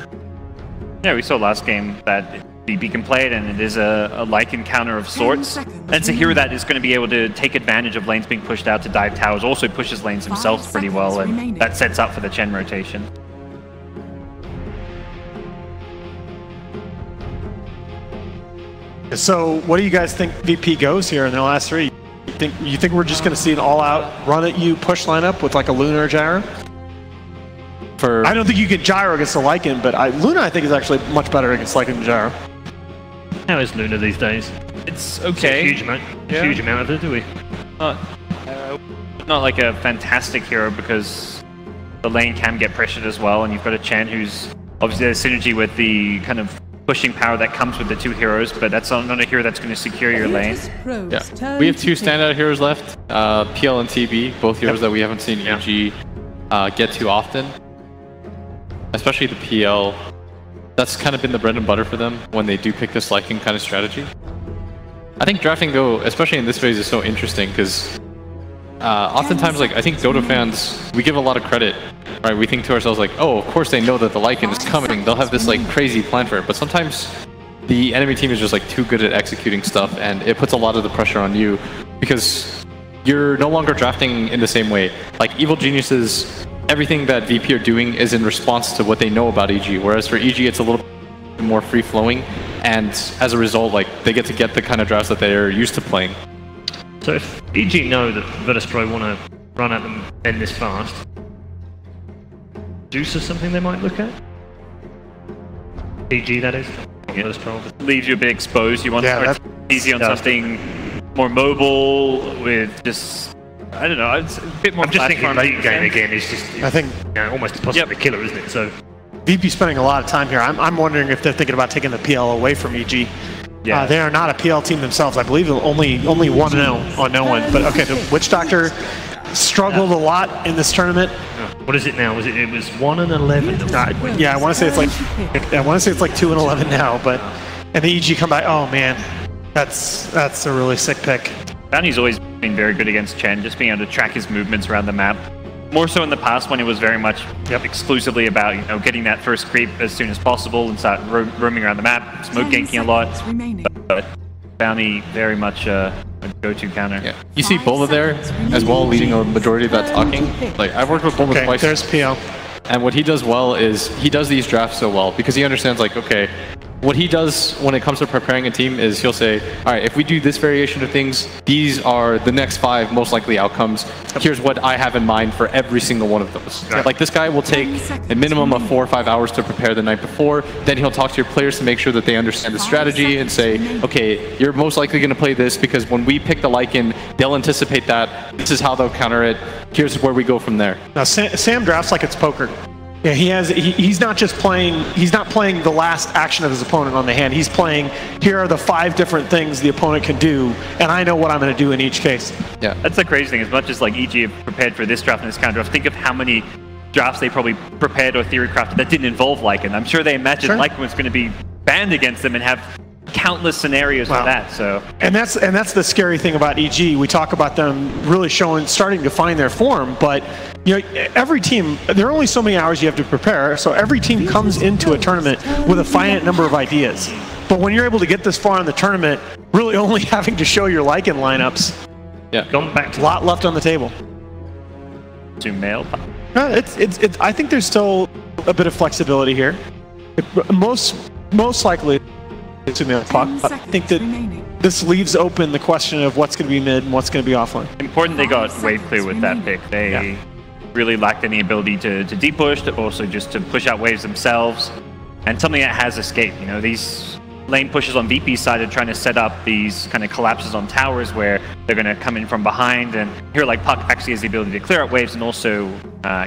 Yeah, we saw last game that VP can play it, and it is a Lycan counter of sorts. And it's a hero that is going to be able to take advantage of lanes being pushed out to dive towers, also pushes lanes himself pretty well, and that sets up for the Chen rotation. So what do you guys think VP goes here in the last 3? You think we're just going to see an all-out run at you push lineup with like a Luna or Gyro? I don't think you get Gyro against the Lycan, but Luna I think is actually much better against Lycan than Gyro. How is Luna these days? It's okay. Huge amount of it, do we? Not like a fantastic hero because the lane can get pressured as well, and you've got a Chen who's obviously a synergy with the kind of pushing power that comes with the 2 heroes, but that's not a hero that's going to secure your lane. Yeah, we have 2 standout heroes left, PL and TB, both heroes that we haven't seen EG get too often. Especially the PL, that's kind of been the bread and butter for them when they do pick this Lycan kind of strategy. I think drafting Go, especially in this phase, is so interesting because oftentimes, like, I think Dota fans, we give a lot of credit, right? We think to ourselves like, oh, of course they know that the Lycan is coming, they'll have this like crazy plan for it, but sometimes the enemy team is just like too good at executing stuff, and it puts a lot of the pressure on you because you're no longer drafting in the same way. Like Evil Geniuses, everything that VP are doing is in response to what they know about EG, whereas for EG it's a little bit more free-flowing, and as a result, like, they get to get the kind of drafts that they're used to playing. So if EG know that Virtus.pro want to run at them end this fast, Juice is something they might look at? EG, that is? Virtus.pro. Leaves you a bit exposed. You want to start easy on something more mobile with just... I don't know, it's a bit more... I'm just thinking late game again is just, I think, almost impossible to kill, isn't it? So VP spending a lot of time here. I'm wondering if they're thinking about taking the PL away from EG. Yeah. They are not a PL team themselves. I believe only 1-0 on no one. But okay, the Witch Doctor struggled a lot in this tournament. What is it now? It was 1-11. Yeah, I want to say it's like 2-11 now. But and the EG come back. Oh man, that's a really sick pick. Bounty's always been very good against Chen, just being able to track his movements around the map. More so in the past when it was very much exclusively about, you know, getting that first creep as soon as possible and start roaming around the map, smoke ganking a lot. But Bounty very much a go-to counter. Yeah. You see Bola there as well, leading a majority of that talking. Like, I've worked with Bola twice. There's PL. And what he does well is he does these drafts so well because he understands, like, okay, what he does when it comes to preparing a team is he'll say, all right, if we do this variation of things, these are the next 5 most likely outcomes. Here's what I have in mind for every single one of those. Yeah. Like, this guy will take a minimum of 4 or 5 hours to prepare the night before. Then he'll talk to your players to make sure that they understand the strategy and say, okay, you're most likely going to play this because when we pick the Lycan, they'll anticipate that. This is how they'll counter it. Here's where we go from there. Now, Sam drafts like it's poker. Yeah, he's not just playing, he's not playing the last action of his opponent on the hand. He's playing, here are the 5 different things the opponent can do, and I know what I'm going to do in each case. Yeah, that's the crazy thing. As much as like EG have prepared for this draft and this counter draft, think of how many drafts they probably prepared or theory crafted that didn't involve Lycan. I'm sure they imagined Lycan was going to be banned against them and have countless scenarios for that. So, and that's the scary thing about EG. We talk about them really starting to find their form, but you know, every team, there are only so many hours you have to prepare. So every team comes into a tournament with a finite number of ideas. But when you're able to get this far in the tournament, really only having to show your Lycan lineups, gone back to a lot left on the table. To male. I think there's still a bit of flexibility here. Most likely to male puck. I think that this leaves open the question of what's going to be mid and what's going to be offline. Important they got wave clear with that pick. They really lacked any ability to deep push, to also just to push out waves themselves, and something that has escaped. You know, these lane pushes on VP's side are trying to set up these kind of collapses on towers where they're going to come in from behind, and here like Puck actually has the ability to clear out waves and also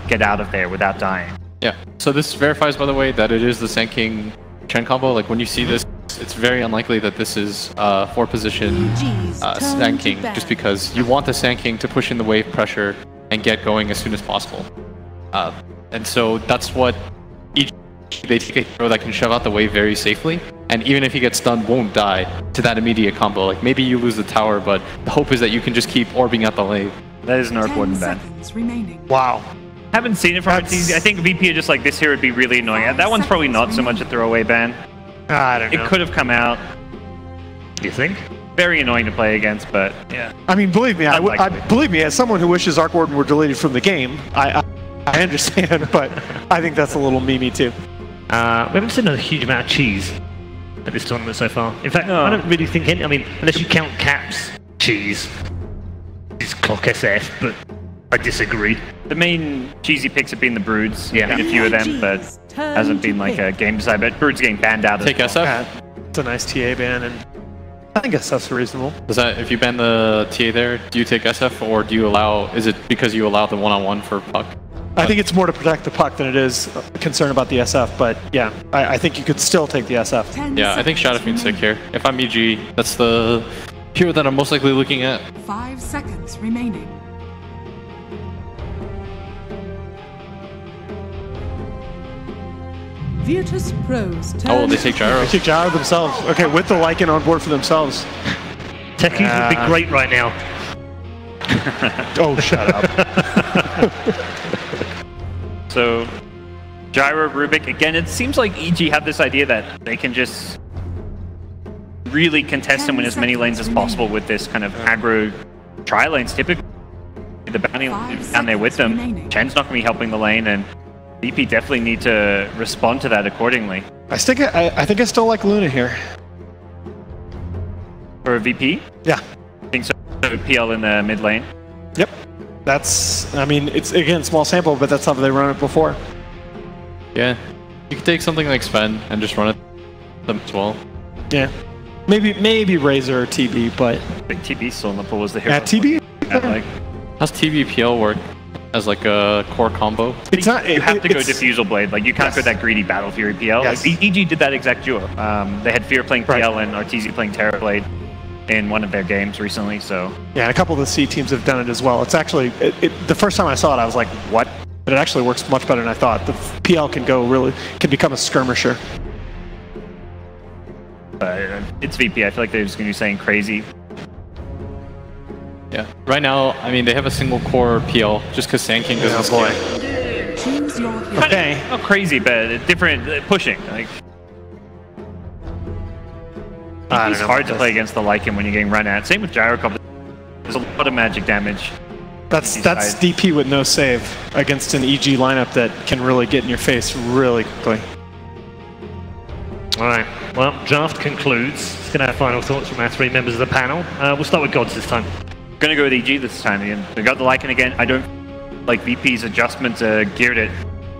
get out of there without dying. Yeah, so this verifies, by the way, that it is the Sand King Chen combo. Like when you see this, it's very unlikely that this is 4-position Sand King, just because you want the Sand King to push in the wave pressure and get going as soon as possible. And so that's what they take a hero that can shove out the wave very safely, and even if he gets stunned, won't die to that immediate combo. Like maybe you lose the tower, but the hope is that you can just keep orbing out the wave. That is an important bet. Wow. Haven't seen it from RTZ. I think VP are just like, this here would be really annoying. That one's probably not so much a throwaway ban. I don't know. It could have come out. You think? Very annoying to play against, but yeah. I mean, believe me, believe me, as someone who wishes Arc Warden were deleted from the game, I understand, but I think that's a little memey too. We haven't seen a huge amount of cheese at this tournament so far. In fact, I don't really think any. I mean, unless you count Caps cheese, it's clock SF, but I disagree. The main cheesy picks have been the Broods. Yeah, a few of them, but hasn't been like a game design. But Broods getting banned out. Take SF. Yeah, it's a nice TA ban, and I think SF's reasonable. Does that, if you ban the TA there, do you take SF, or do you allow? Is it because you allow the one-on-one for Puck? I think it's more to protect the puck than it is concern about the SF, but yeah, I think you could still take the SF. Yeah, I think Shadow Fiend's sick here. If I'm EG, that's the hero that I'm most likely looking at. 5 seconds remaining. Virtus Pros. Oh, they take Gyro. They take Gyro themselves. Okay, with the Lycan on board for themselves. Techies would be great right now. Oh, shut up. So, Gyro, Rubik, again, it seems like EG have this idea that they can just really contest and win as many lanes as possible with this kind of aggro tri-lanes. Typically, the bounty down there with them. Chen's not going to be helping the lane, and VP definitely need to respond to that accordingly. I think I still like Luna here. For a VP? Yeah. I think so. PL in the mid lane? Yep. That's, I mean, it's again small sample, but that's how they run it before. Yeah, you could take something like Sven and just run it them as well. Yeah, maybe Razor or TB, but I think TB still in the pool was the hero. Yeah, TB. Like, how's TB PL work as like a core combo? It's not. You have to go Diffusal Blade. Like you can't go that greedy Battle Fury PL. Yes. Like EG did that exact duo. They had Fear playing PL and RTZ playing Terror Blade in one of their games recently, so... Yeah, and a couple of the C teams have done it as well. It's actually... the first time I saw it, I was like, what? But it actually works much better than I thought. The PL can become a skirmisher. It's VP. I feel like they're just going to be saying crazy. Yeah. Right now, I mean, they have a single core PL just because Sand King doesn't scale. Okay. Not crazy, but different pushing. Like... It's hard to play against the Lycan when you're getting run at. Same with Gyrocop. There's a lot of magic damage. That's DP with no save against an EG lineup that can really get in your face really quickly. Alright, well, draft concludes. It's going to have final thoughts from our 3 members of the panel. We'll start with Gods this time. Going to go with EG this time again. We got the Lycan again. I don't like VP's adjustments geared at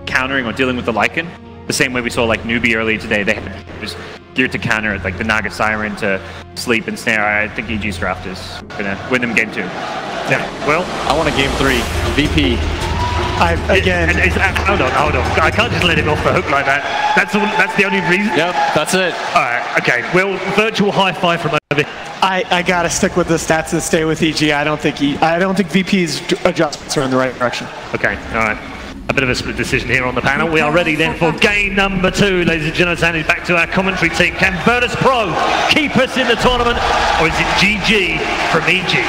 countering or dealing with the Lycan. The same way we saw like Newbie earlier today. They had just geared to counter it, like the Naga Siren to sleep and snare. I think EG's draft is going to win them game 2. Yeah, well, I want a game 3. VP. Hold on. I can't just let him off the hook like that. That's the only reason? Yep, that's it. Alright, okay. Well, virtual high five from over here. I gotta stick with the stats and stay with EG. I don't think VP's adjustments are in the right direction. Okay, alright. A bit of a split decision here on the panel. We are ready then for game number 2, ladies and gentlemen. Handing back to our commentary team. Can Virtus Pro keep us in the tournament, or is it GG from EG?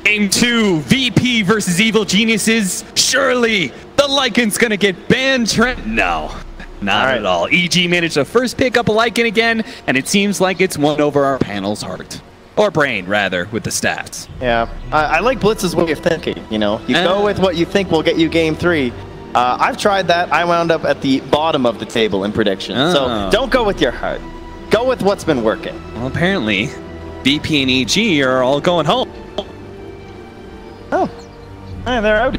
Game 2, VP versus Evil Geniuses. Surely the Lycan's gonna get banned, Trent? No, not at all. EG managed to first pick up a Lycan again, and it seems like it's won over our panel's heart. Or brain, rather, with the stats. Yeah, I like Blitz's way of thinking, you know? You go with what you think will get you game 3. I've tried that. I wound up at the bottom of the table in prediction. So don't go with your heart. Go with what's been working. Well, apparently, VP and EG are all going home. Oh, they're out.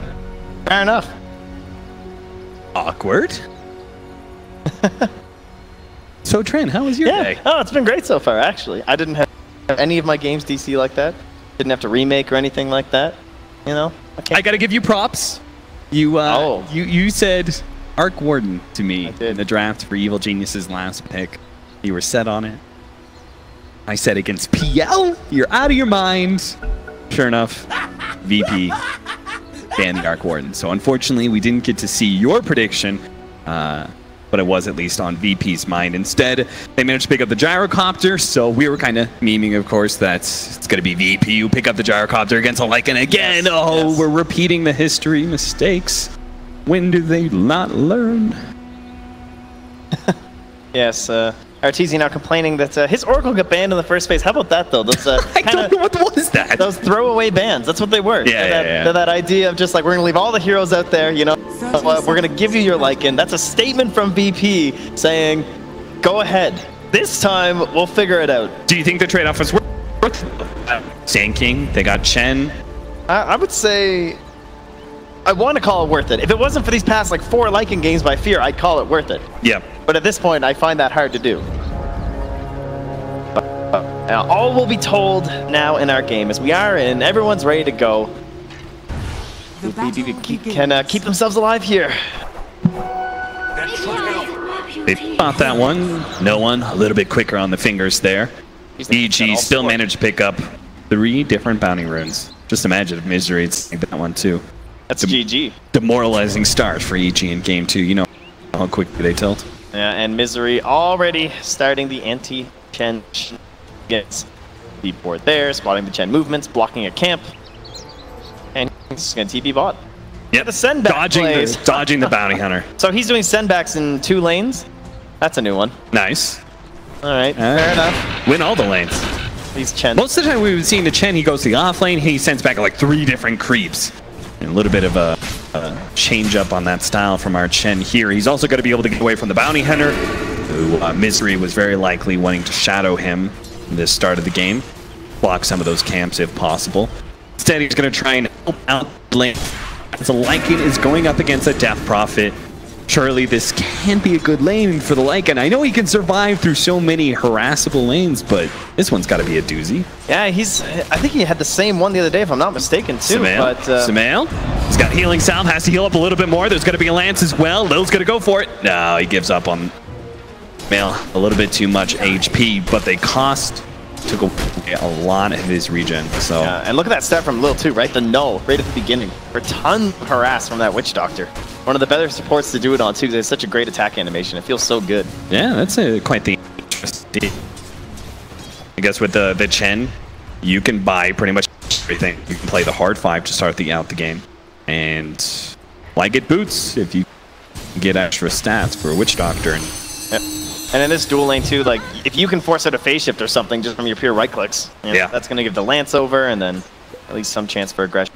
Fair enough. Awkward. So, Trent, how was your day? Oh, it's been great so far, actually. I didn't have any of my games DC like that. Didn't have to remake or anything like that. You know? I gotta give you props. You said Arc Warden to me in the draft for Evil Genius's last pick. You were set on it. I said against PL, you're out of your mind. Sure enough, VP banned the Arc Warden. So unfortunately, we didn't get to see your prediction, but it was at least on VP's mind. Instead, they managed to pick up the gyrocopter, so we were kind of memeing, of course, that it's going to be VP who pick up the gyrocopter against a Lycan again. Yes, we're repeating the history mistakes. When do they not learn? Yes, Arteezy now complaining that his Oracle got banned in the first phase. How about that, though? Those, I don't know what was that. Those throwaway bans. That's what they were. Yeah, That idea of just like, we're going to leave all the heroes out there, you know, we're going to give you your Lycan. That's a statement from VP saying, go ahead. This time, we'll figure it out. Do you think the trade-off was worth Sand King, they got Chen. I would say, I want to call it worth it. If it wasn't for these past like 4 Lycan games by Fear, I'd call it worth it. Yeah. But at this point, I find that hard to do. All will be told now in our game as we are in. Everyone's ready to go. Can keep themselves alive here. They fought that one. No one. A little bit quicker on the fingers there. EG still managed to pick up 3 different bounty runes. Just imagine if Misery had saved that one too. That's GG. Demoralizing start for EG in game 2. You know how quickly they tilt. Yeah, and Misery already starting the anti-Chen gets the board there, spotting the Chen movements, blocking a camp. And he's going to TP bot. Yeah, the send back dodging the bounty hunter. So he's doing send backs in 2 lanes. That's a new one. Nice. All right, fair enough. Win all the lanes. He's Chen. Most of the time we've been seeing the Chen, he goes to the off lane, he sends back like 3 different creeps. And a little bit of a change up on that style from our Chen here. He's also going to be able to get away from the bounty hunter, who Misery was very likely wanting to shadow him in the start of the game. Block some of those camps if possible. Instead, he's going to try and help out the lane. So Lycan is going up against a Death Prophet. Surely this can be a good lane for the Lycan. I know he can survive through so many harassable lanes, but this one's got to be a doozy. Yeah, I think he had the same one the other day, if I'm not mistaken, too. Sumail, he's got Healing Salve, has to heal up a little bit more. There's going to be a Lance as well. Lil's going to go for it. No, he gives up on Sumail. A little bit too much HP, but they took away a lot of his regen. So and look at that stat from Lil too, right? The null right at the beginning. For a ton of harass from that Witch Doctor. One of the better supports to do it on too. There's such a great attack animation. It feels so good. Yeah, that's quite the interesting. I guess with the Chen, you can buy pretty much everything. You can play the hard 5 to start out the game, and get boots if you get extra stats for a Witch Doctor. And in this dual lane too, like if you can force out a phase shift or something just from your pure right clicks, that's going to give the Lance over and then at least some chance for aggression.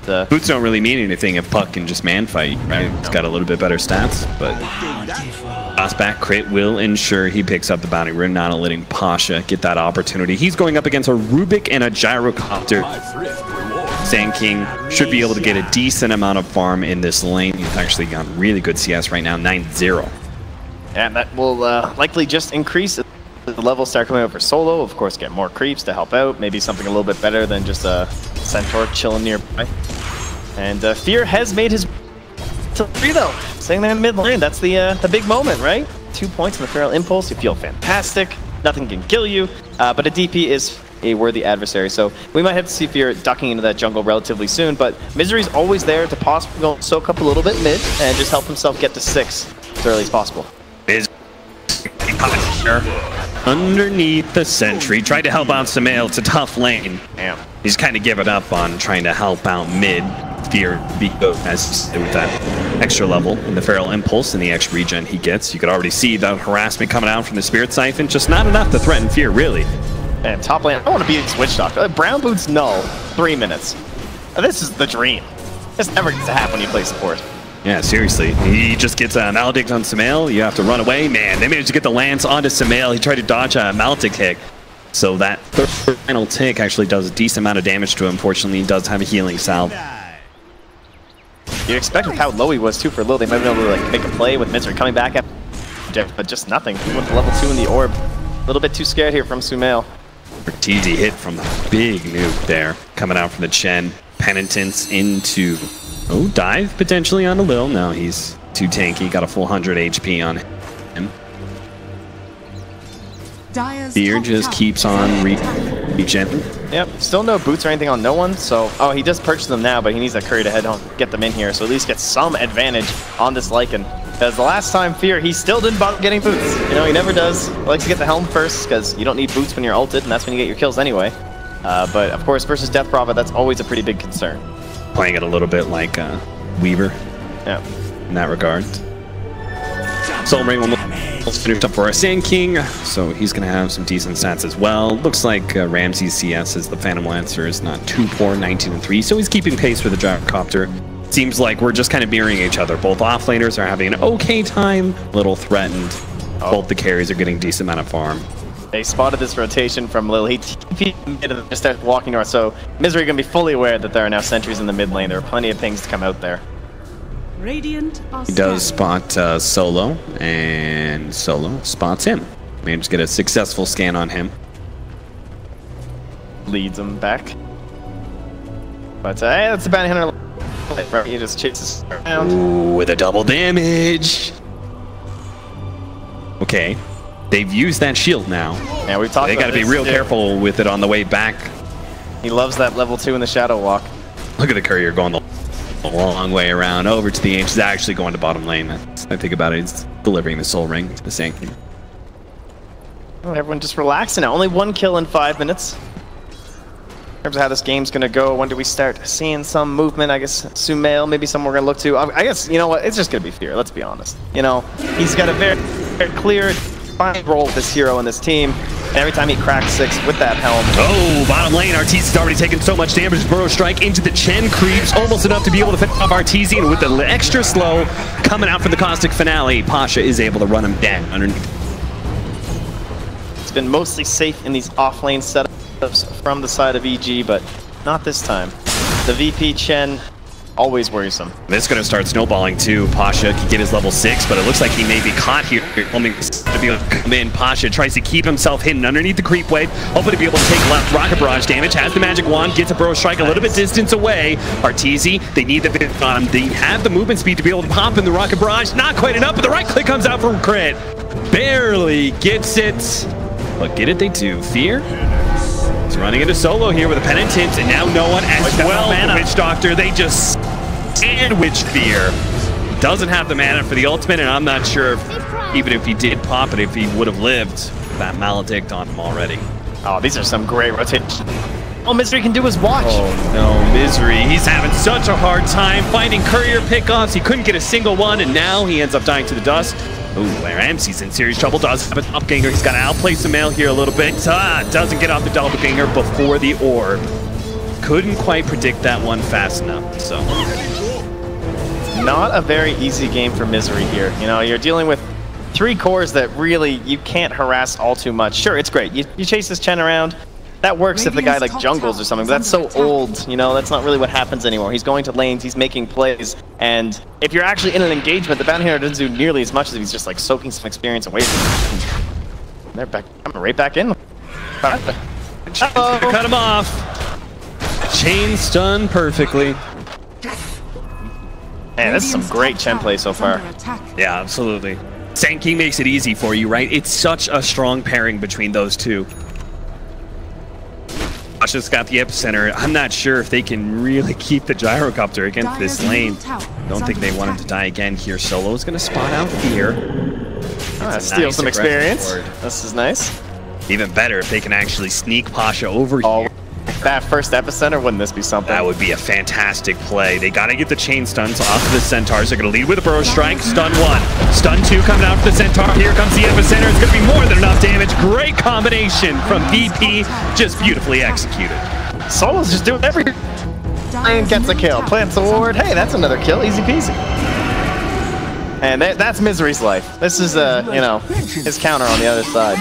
But, boots don't really mean anything if Puck can just man fight, right? It's got a little bit better stats, but toss back crit will ensure he picks up the bounty rune, not letting Pasha get that opportunity. He's going up against a Rubik and a Gyrocopter. Sand King should be able to get a decent amount of farm in this lane. He's actually got really good CS right now, 9-0. And that will likely just increase as the levels start coming over solo. Of course, get more creeps to help out. Maybe something a little bit better than just a Centaur chilling nearby. And Fear has made his to 3 though. Staying there in the mid lane. That's the big moment, right? 2 points in the Feral Impulse. You feel fantastic. Nothing can kill you. But a DP is a worthy adversary. So we might have to see Fear ducking into that jungle relatively soon, but Misery's always there to possibly go soak up a little bit mid and just help himself get to 6 as early as possible. Underneath the sentry, tried to help out Sumail. It's a tough lane. Damn. He's kind of given up on trying to help out mid. Fear as with that extra level in the Feral Impulse and the extra regen he gets. You could already see the harassment coming out from the Spirit Siphon. Just not enough to threaten Fear, really. And top lane, I want to be a Switch Doctor. Brown Boots, no. 3 minutes. This is the dream. This never gets to happen when you play support. Yeah, seriously. He just gets a Maledict on Sumail. You have to run away. Man, they managed to get the lance onto Sumail. He tried to dodge a Maledict kick. So that third final tick actually does a decent amount of damage to him. Fortunately, he does have a healing salve. You'd expect with how low he was too for a little, they might be able to like make a play with Misery coming back at, but just nothing. He went to level 2 in the orb. A little bit too scared here from Sumail. Easy hit from the big nuke there, coming out from the Chen. Penitence into, dive potentially on a Lil. No, he's too tanky. Got a full 100 HP on him. Fear just keeps on regenting. Yep, still no boots or anything on no one, so... he does purchase them now, but he needs that Curry to head home, get them in here, so at least get some advantage on this Lycan. Because the last time Fear, he still didn't bother getting boots. You know, he never does. He likes to get the helm first, because you don't need boots when you're ulted, and that's when you get your kills anyway. But, of course, versus Death Prophet, that's always a pretty big concern. Playing it a little bit like Weaver. Yeah. In that regard. Soul Ring almost finished up for our Sand King, so he's going to have some decent stats as well. Looks like Ramsey's CS as the Phantom Lancer is not too poor, 19-3, so he's keeping pace for the Gyrocopter. Seems like we're just kind of mirroring each other. Both offlaners are having an okay time, little threatened. Both the carries are getting a decent amount of farm. They spotted this rotation from Lil. He just started walking north, so Misery going to be fully aware that there are now sentries in the mid lane. There are plenty of things to come out there. Radiant he does spot Solo, and Solo spots him. Managed to get a successful scan on him. Leads him back. But hey, that's a bounty hunter. He just chases around. Ooh, with a double damage. Okay, they've used that shield now. Yeah, we've talked. They got to be real careful with it on the way back. He loves that level 2 in the Shadow Walk. Look at the courier going the long way around over to the Ancients. Actually going to bottom lane. I think about it. He's delivering the Soul Ring to the Sand King. Oh, everyone just relaxing now. Only 1 kill in 5 minutes. In terms of how this game's going to go, when do we start seeing some movement? I guess Sumail, maybe someone we're going to look to. I guess, you know what? It's just going to be Fear, let's be honest. You know, he's got a very, very clear, defined role with this hero in this team. And every time he cracks 6 with that helm. Oh, bottom lane, Arteezy's already taken so much damage. Burrow Strike into the Chen creeps, almost enough to be able to finish off Arteezy. And with the extra slow coming out for the Caustic Finale, Pasha is able to run him down underneath. It's been mostly safe in these off-lane setups from the side of EG, but not this time. The VP Chen, always worrisome. This is going to start snowballing too. Pasha can get his level 6, but it looks like he may be caught here. Only to be able to come in. Pasha tries to keep himself hidden underneath the creep wave, hoping to be able to take left rocket barrage damage. Has the magic wand, gets a Burrow Strike a little bit distance away. Arteezy, they need the bit on him. They have the movement speed to be able to pop in the rocket barrage. Not quite enough, but the right click comes out from crit. Barely gets it, but get it they do. Fear. He's running into Solo here with a Penitent, and now no one as well. The Witch Doctor, they just sandwich Fear. Doesn't have the mana for the ultimate, and I'm not sure if, even if he did pop it, if he would have lived that Maledict on him already. Oh, these are some great rotations. All Misery can do is watch. Oh no, Misery. He's having such a hard time finding courier pickoffs. He couldn't get a single one, and now he ends up dying to the dust. Ooh, MC's in serious trouble. Does have an upganger. He's got to outplay Sumail here a little bit. Doesn't get off the doppelganger before the orb. Couldn't quite predict that one fast enough, so. Not a very easy game for Misery here. You know, you're dealing with 3 cores that really you can't harass all too much. Sure, it's great. You chase this Chen around. That works if the guy like jungles or something, but that's so old, you know, that's not really what happens anymore. He's going to lanes, he's making plays, and if you're actually in an engagement, the bounty hunter doesn't do nearly as much as if he's just like soaking some experience away from him. They're back, coming right back in. Cut him off. Chain stun perfectly. Man, this is some great Chen play so far. Yeah, absolutely. Sand King makes it easy for you, right? It's such a strong pairing between those two. Pasha's got the epicenter. I'm not sure if they can really keep the gyrocopter against this lane. Don't think they want him to die again here. Solo's going to spot out Fear. Steal some experience. This is nice. Even better if they can actually sneak Pasha over here. That first epicenter, wouldn't this be something? That would be a fantastic play. They got to get the chain stuns off of the Centaurs. They're going to lead with a Burrow Strike. Stun 1. Stun 2 coming out for the Centaur. Here comes the epicenter. It's going to be more than enough damage. Great combination from VP. Just beautifully executed. Solo's just doing everything. And gets a kill. Plants a ward. Hey, that's another kill. Easy peasy. And that's Misery's life. This is, you know, his counter on the other side.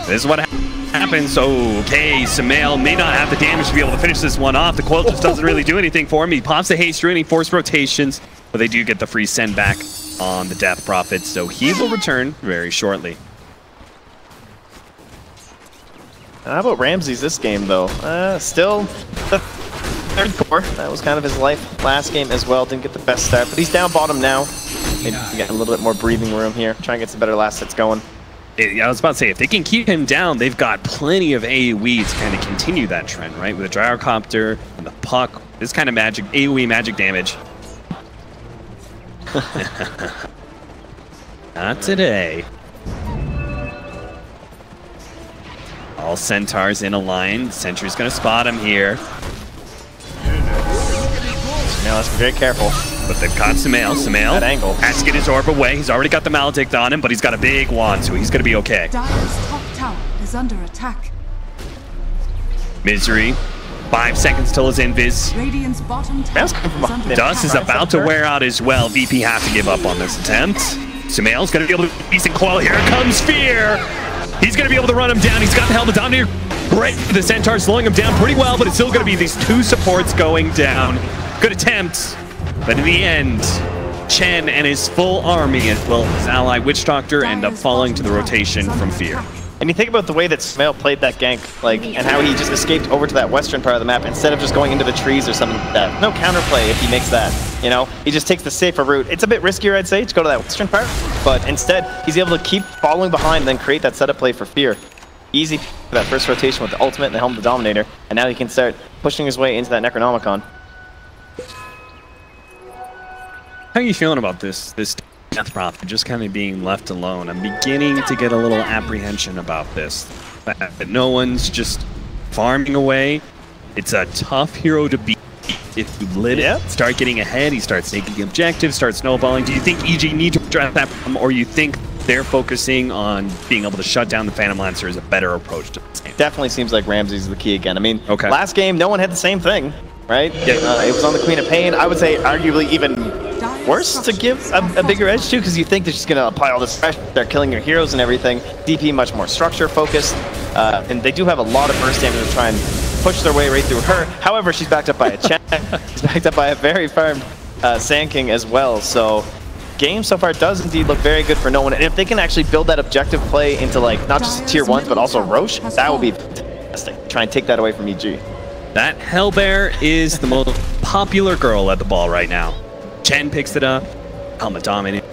This is what happens. Okay, Sumail may not have the damage to be able to finish this one off. The coil just doesn't really do anything for him. He pops the haste ruining force rotations, but they do get the free send back on the Death Prophet, so he will return very shortly. How about Ramses this game, though? Still the third core. That was kind of his life last game as well. Didn't get the best start, but he's down bottom now. Maybe get a little bit more breathing room here. Try and get some better last hits going. I was about to say, if they can keep him down, they've got plenty of AoE to kind of continue that trend, right? With the gyrocopter and the puck, this kind of magic, AoE magic damage. Not today. All Centaurs in a line. Sentry's going to spot him here. Now let's be very careful. But they've got Sumail. Sumail that angle has to get his orb away. He's already got the Maledict on him, but he's got a big wand, so he's going to be okay. Dire's top tower is under attack. Misery. 5 seconds till his invis. Radiant's bottom tower is under Dust is attack. about to wear out as well. VP has to give up on this attempt. Sumail's going to be able to decent coil. Here comes Fear. He's going to be able to run him down. He's got the Helmet Dominator. Great for the Centaur, slowing him down pretty well, but it's still going to be these 2 supports going down. Good attempt, but in the end, Chen and his full army, as well as his ally Witch Doctor, end up falling to the rotation from Fear. And you think about the way that Sumail played that gank, like, and how he just escaped over to that western part of the map instead of just going into the trees or something like that. No counterplay if he makes that, you know? He just takes the safer route. It's a bit riskier, I'd say, to go to that western part, but instead, he's able to keep following behind and then create that setup play for Fear. Easy for that first rotation with the ultimate and the Helm of the Dominator, and now he can start pushing his way into that Necronomicon. How are you feeling about this Death Prophet just kind of being left alone? I'm beginning to get a little apprehension about this. That no one's just farming away. It's a tough hero to beat. If you lit it, start getting ahead, he starts taking objectives, starts snowballing. Do you think EG need to address that problem, or you think they're focusing on being able to shut down the Phantom Lancer is a better approach to this game? Definitely seems like Ramses is the key again. I mean, last game, no one had the same thing, right? Yeah. It was on the Queen of Pain. I would say arguably even worse to give a bigger edge to, because you think they're just going to apply all this pressure, start killing your heroes and everything. DP much more structure focused, and they do have a lot of burst damage to try and push their way right through her. However, she's backed up by a Chen. She's backed up by a very firm Sand King as well, so game so far does indeed look very good for no one. And if they can actually build that objective play into, like, not just tier 1s, but also Roche, that will be fantastic. Try and take that away from EG. That Hellbear is the most popular girl at the ball right now. Chen picks it up. Helmet Dominator.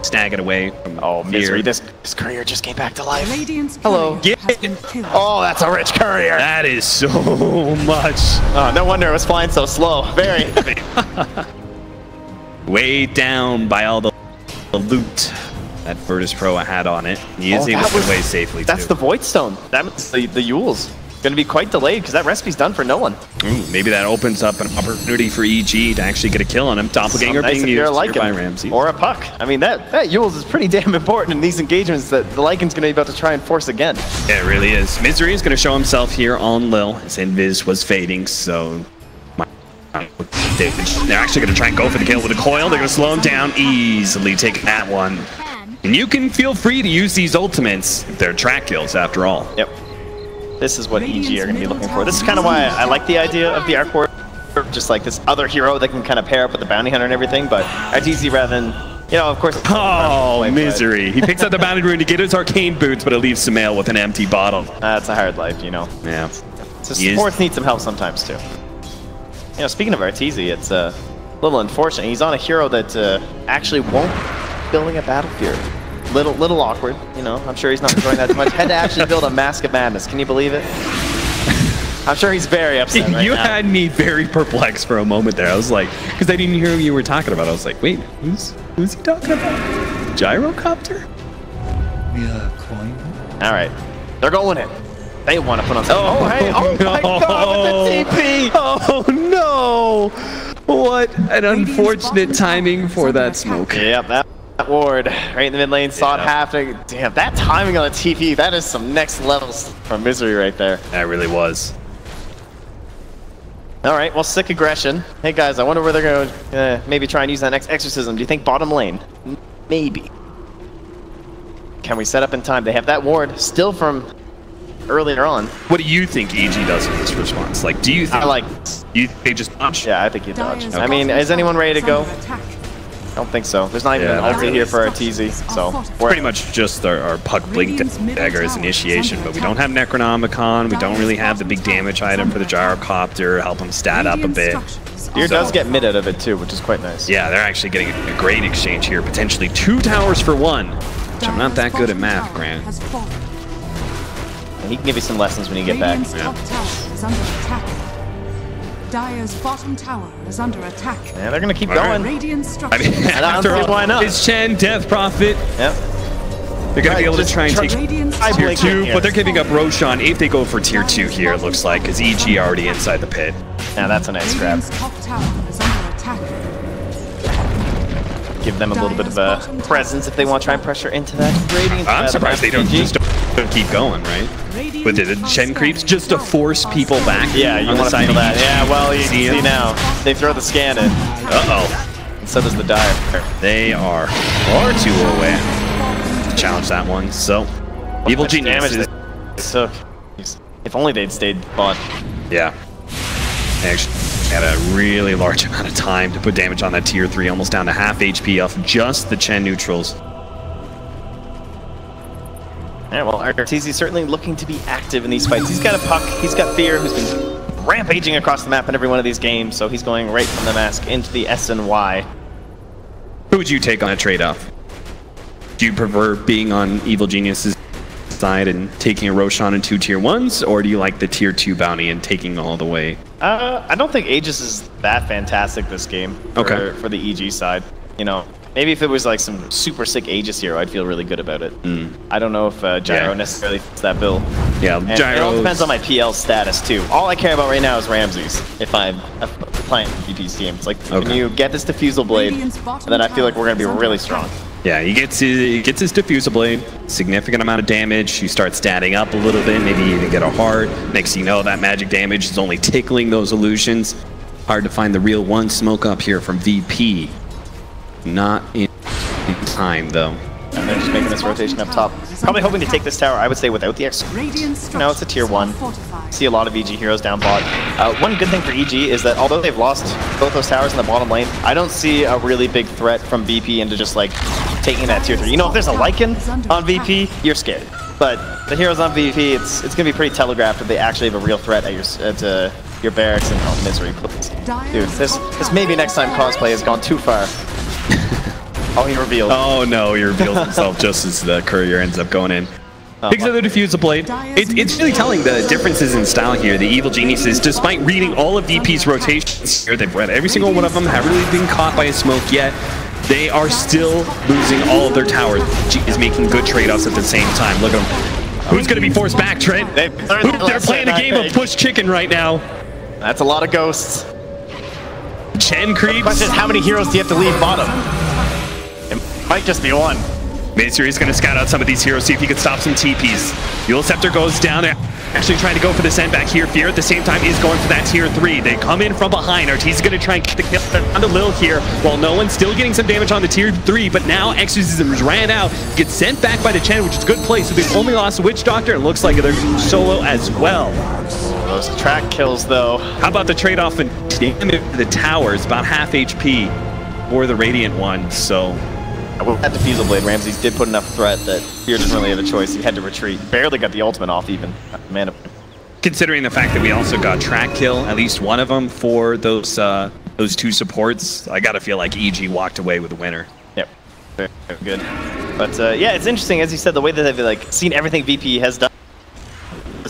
Snag it away from Misery. This courier just came back to life. Hello. Yeah. Oh, that's a rich courier. That is so much. Oh, no wonder it was flying so slow. Very. Weighed down by all the loot that Virtus Pro had on it. He is able to get away safely, That's the Void Stone. That's the Yules. Going to be quite delayed because that recipe's done for no one. Ooh, maybe that opens up an opportunity for EG to actually get a kill on him. Doppelganger being used by Ramsey. Or a puck. I mean, that Yules is pretty damn important in these engagements that the Lycan's going to be about to try and force again. Yeah, it really is. Misery is going to show himself here on Lil. His invis was fading, so they're actually going to try and go for the kill with a coil. They're going to slow him down, easily taking that one. And you can feel free to use these ultimates if they're track kills after all. Yep. This is what EG are going to be looking for. This is kind of why I like the idea of the Arc Ward, just like this other hero that can kind of pair up with the Bounty Hunter and everything, but RTZ rather than, you know, of course... Oh, Misery. He picks up the Bounty Rune to get his Arcane Boots, but it leaves Sumail with an empty bottle. That's a hard life, you know. Yeah. So supports need some help sometimes, too. You know, speaking of RTZ, it's a little unfortunate. He's on a hero that actually won't building a Battle Fury. Little awkward, you know. I'm sure he's not enjoying that too much. Had to actually build a Mask of Madness. Can you believe it? I'm sure he's very upset right You now. had me very perplexed for a moment there. I was like, because I didn't hear who you were talking about. I was like, wait, who's he talking about? Gyrocopter? All right, they're going in. They want to put on something. Oh, hey, oh no. my God, with the TP. Oh no! What an unfortunate timing for that smoke. Yep, that ward right in the mid lane saw it happen. Damn, that timing on the TP, that is some next levels from Misery right there. That really was. All right, well, sick aggression. Hey guys, I wonder where they're going to maybe try and use that next exorcism. Do you think bottom lane? Maybe. Can we set up in time? They have that ward still from earlier on. What do you think EG does in this response? Like, do you think they just dodge? Yeah, I think you dodge. I mean, is anyone ready to go? I don't think so. There's not even an ulti here for our TZ, so we're pretty much just our puck blink dagger as initiation, but we don't have Necronomicon, we don't really have the big damage item for the gyrocopter, help them stat up a bit. Deer does get mid out of it too, which is quite nice. Yeah, they're actually getting a great exchange here, potentially 2 towers for 1, which I'm not that good at math, Grant. And he can give you some lessons when you get back. Dire's bottom tower is under attack. Yeah, they're gonna keep going. Radiant I mean, after all, why not? It's Chen, Death Prophet. Yep. They're gonna be able to try and take tier 2, but they're giving up Roshan if they go for tier 2 here, it looks like, because EG already inside the pit. Yeah, that's a nice grab. Top tower is under attack. Give them a little bit of a presence if they want to try and pressure into that Radiant. I'm surprised they don't keep going, right? With the Chen creeps, just to force people back. Yeah, you want to feel that. Yeah, well, you see now. They throw the scan in. Uh-oh. And so does the Dire. They are far too away to challenge that one. So, Evil Genius took. If only they'd stayed bot. Yeah. They actually had a really large amount of time to put damage on that tier 3, almost down to half HP off just the Chen neutrals. Yeah, well, Arteezy's certainly looking to be active in these fights. He's got a puck, he's got Fear, who's been rampaging across the map in every one of these games, so he's going right from the mask into the SNY. Who would you take on a trade-off? Do you prefer being on Evil Genius's side and taking a Roshan and 2 tier 1s, or do you like the tier 2 bounty and taking all the way? I don't think Aegis is that fantastic this game for the EG side. You know, maybe if it was like some super sick Aegis hero, I'd feel really good about it. I don't know if Gyro necessarily fits that bill. Yeah, and Gyro. It all depends on my PL status too. All I care about right now is Ramses. If I'm playing VP's team, it's like, can you get this Diffusal Blade? And then I feel like we're gonna be really strong. Yeah, he gets his Diffusal Blade, significant amount of damage. You start statting up a little bit, maybe even get a heart. Next thing you know, that magic damage is only tickling those illusions. Hard to find the real one smoke up here from VP. Not in time, though. And they're just making this rotation up top. Probably hoping to take this tower, I would say, without the X. No, it's a tier 1. See a lot of EG heroes down bot. One good thing for EG is that although they've lost both those towers in the bottom lane, I don't see a really big threat from VP into just like taking that tier 3. You know, if there's a Lycan on VP, you're scared. But the heroes on VP, it's going to be pretty telegraphed if they actually have a real threat at your barracks and Misery, please. Dude, this maybe next time cosplay has gone too far. Oh, he revealed. Oh no, he reveals himself just as the courier ends up going in. Picks up the Diffusal Blade. It's really telling the differences in style here. The Evil Geniuses, despite reading all of VP's rotations here, they've read every single one of them, haven't really been caught by a smoke yet. They are still losing all of their towers. G is making good trade-offs at the same time. Look at them. Who's going to be forced back, Trent? They're playing a game of push chicken right now. That's a lot of ghosts. Chen creeps. The question is, how many heroes do you have to leave bottom? It might just be one. Misery is going to scout out some of these heroes, see if he can stop some TPs. Yule Scepter goes down there, actually trying to go for the send back here. Fear at the same time is going for that tier 3. They come in from behind. Arteezy is going to try and get the kill on the Lil here, while no one's still getting some damage on the tier 3, but now Exorcisms ran out, gets sent back by the Chen, which is a good play, so they've only lost Witch Doctor, and it looks like they're solo as well. Those track kills, though. How about the trade-off in damage to the towers, about half HP for the Radiant one, so... With that Diffusal Blade, Ramses did put enough threat that Fear didn't really have a choice. He had to retreat. Barely got the ultimate off even. Man, considering the fact that we also got track kill, at least one of them for those 2 supports, I gotta feel like EG walked away with the winner. Yep, very good. But yeah, it's interesting, as you said, the way that they've like seen everything VP has done.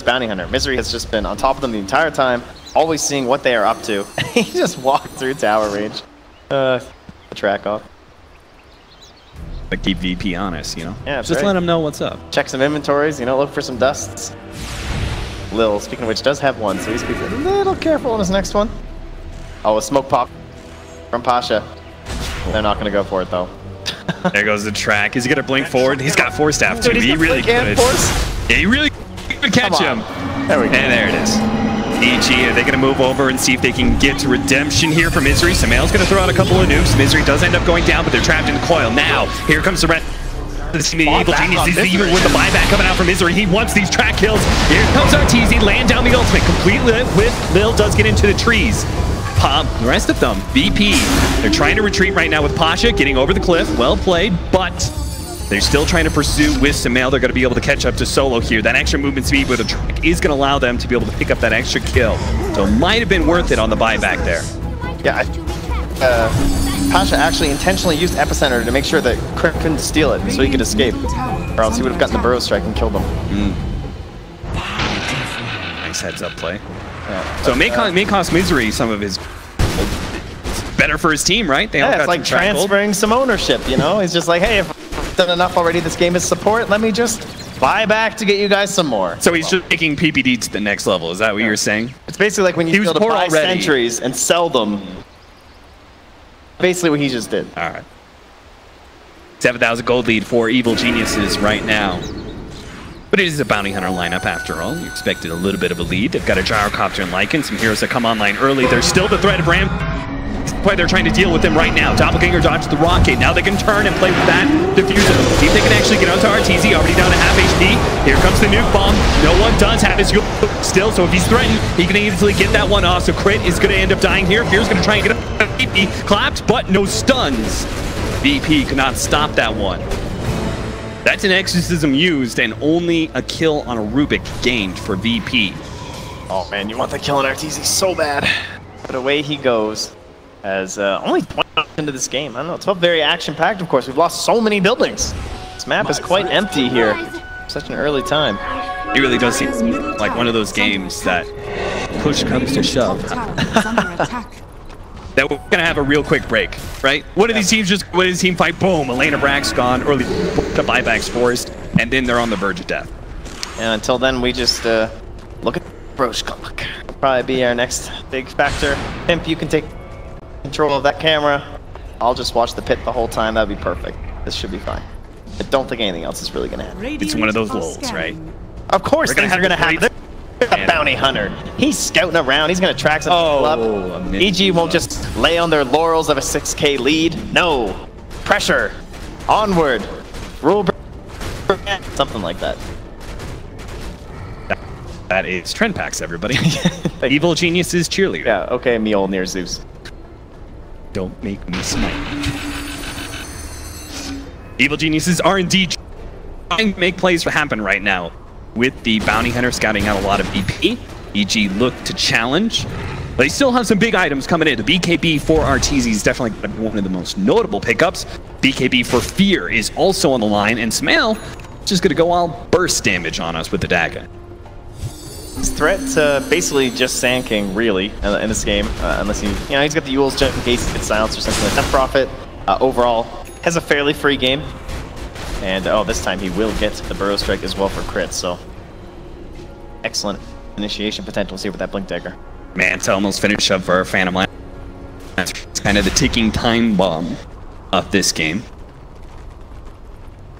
this bounty hunter. Misery has just been on top of them the entire time, always seeing what they are up to. He just walked through tower range. The track off. But keep VP honest, you know? Yeah, just let him know what's up. Check some inventories, you know, look for some dusts. Lil, speaking of which, does have one, so he's being a little careful on his next one. Oh, a smoke pop from Pasha. They're not going to go for it, though. There goes the track. Is he going to blink forward? He's got Force Staff, too. Dude, he really could. Yeah, he really could catch him. There we go. And there it is. EG, are they going to move over and see if they can get to redemption here for Misery? Samael's going to throw out a couple of nukes. Misery does end up going down, but they're trapped in the coil. Now, here comes the rest. This team of Evil Geniuses, even with the buyback coming out from Misery, he wants these track kills. Here comes RTZ, land down the ultimate, completely with Lil does get into the trees. Pop, the rest of them, VP. They're trying to retreat right now with Pasha, getting over the cliff. Well played, but they're still trying to pursue with Samael. They're going to be able to catch up to Solo here. That extra movement speed with a track is going to allow them to be able to pick up that extra kill. So it might have been worth it on the buyback there. Yeah, Pasha actually intentionally used Epicenter to make sure that Crit couldn't steal it so he could escape. Or else he would have gotten the burrow strike and killed them. Nice heads up play. Yeah, so it may cost Misery some of his... It's better for his team, right? They all got it's like transferring some ownership, you know? He's just like, hey, if I've done enough already this game as support, let me just buy back to get you guys some more. So he's just taking PPD to the next level. Is that what you're saying? It's basically like when you build to buy sentries and sell them. Basically what he just did. All right. 7,000 gold lead for Evil Geniuses right now. But it is a bounty hunter lineup after all. You expected a little bit of a lead. They've got a gyrocopter and Lycan, some heroes that come online early. There's still the threat of Ram. That's why they're trying to deal with them right now. Doppelganger dodged the rocket. Now they can turn and play with that diffuser. See if they can actually get onto RTZ, already down to half HP. Here comes the nuke bomb. No one does have his still, so if he's threatened, he can easily get that one off. So Crit is going to end up dying here. Fear's going to try and get a VP clapped, but no stuns. VP could not stop that one. That's an exorcism used and only a kill on a Rubik gained for VP. Oh man, you want that kill on RTZ so bad. But away he goes. As only 20 into this game. I don't know, it's not very action-packed, of course. We've lost so many buildings. This map is quite empty here. Such an early time. It really does seem like one of those games that push comes to shove. That we're gonna have a real quick break, right? One of these teams just win his team fight, boom, Elena Brack's gone, early to buybacks forced, and then they're on the verge of death. And until then, we just look at Roche. Probably be our next big factor. Pimp, you can take control of that camera. I'll just watch the pit the whole time. That'd be perfect. This should be fine. I don't think anything else is really gonna happen. It's one of those lulls, right? Of course things are gonna happen. A bounty hunter. He's scouting around. He's gonna track some people up. EG won't just lay on their laurels of a 6K lead. No. Pressure. Onward. Rule. Something like that. That is Trend Packs, everybody. Evil Geniuses cheerleader. Yeah, okay, Mjolnir Zeus. Don't make me smite. Evil Geniuses are indeed trying to make plays happen right now. With the bounty hunter scouting out a lot of VP, EG look to challenge. But they still have some big items coming in. The BKB for RTZ is definitely one of the most notable pickups. BKB for Fear is also on the line, and Smail is just going to go all burst damage on us with the dagger. His threat basically just Sand King, really, in this game, unless he, you know, he's got the Yules just in case he gets silenced or something like that. Profit, overall, has a fairly free game. And oh, this time he will get the Burrow Strike as well for crit, so excellent initiation potential. See with that Blink Dagger. Man, it's almost finished up for our Phantom Line. That's kind of the ticking time bomb of this game.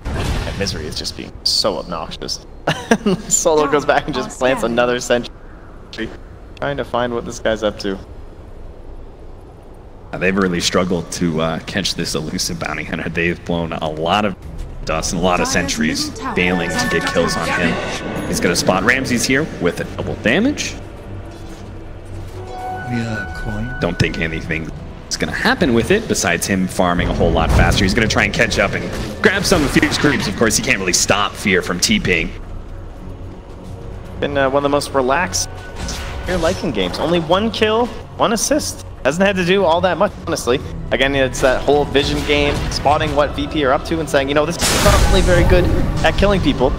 And Misery is just being so obnoxious. Solo goes back and just plants another sentry. Trying to find what this guy's up to. They've really struggled to catch this elusive bounty hunter. They've blown a lot of dust and a lot of sentries, failing to get kills on him. He's going to spot Ramses here with a double damage. Don't think anything is going to happen with it, besides him farming a whole lot faster. He's going to try and catch up and grab some of Fear's creeps. Of course, he can't really stop Fear from TPing. Been one of the most relaxed Fear Lycan games. Only 1 kill, 1 assist. Hasn't had to do all that much, honestly. Again, it's that whole vision game, spotting what VP are up to and saying, you know, this is probably very good at killing people.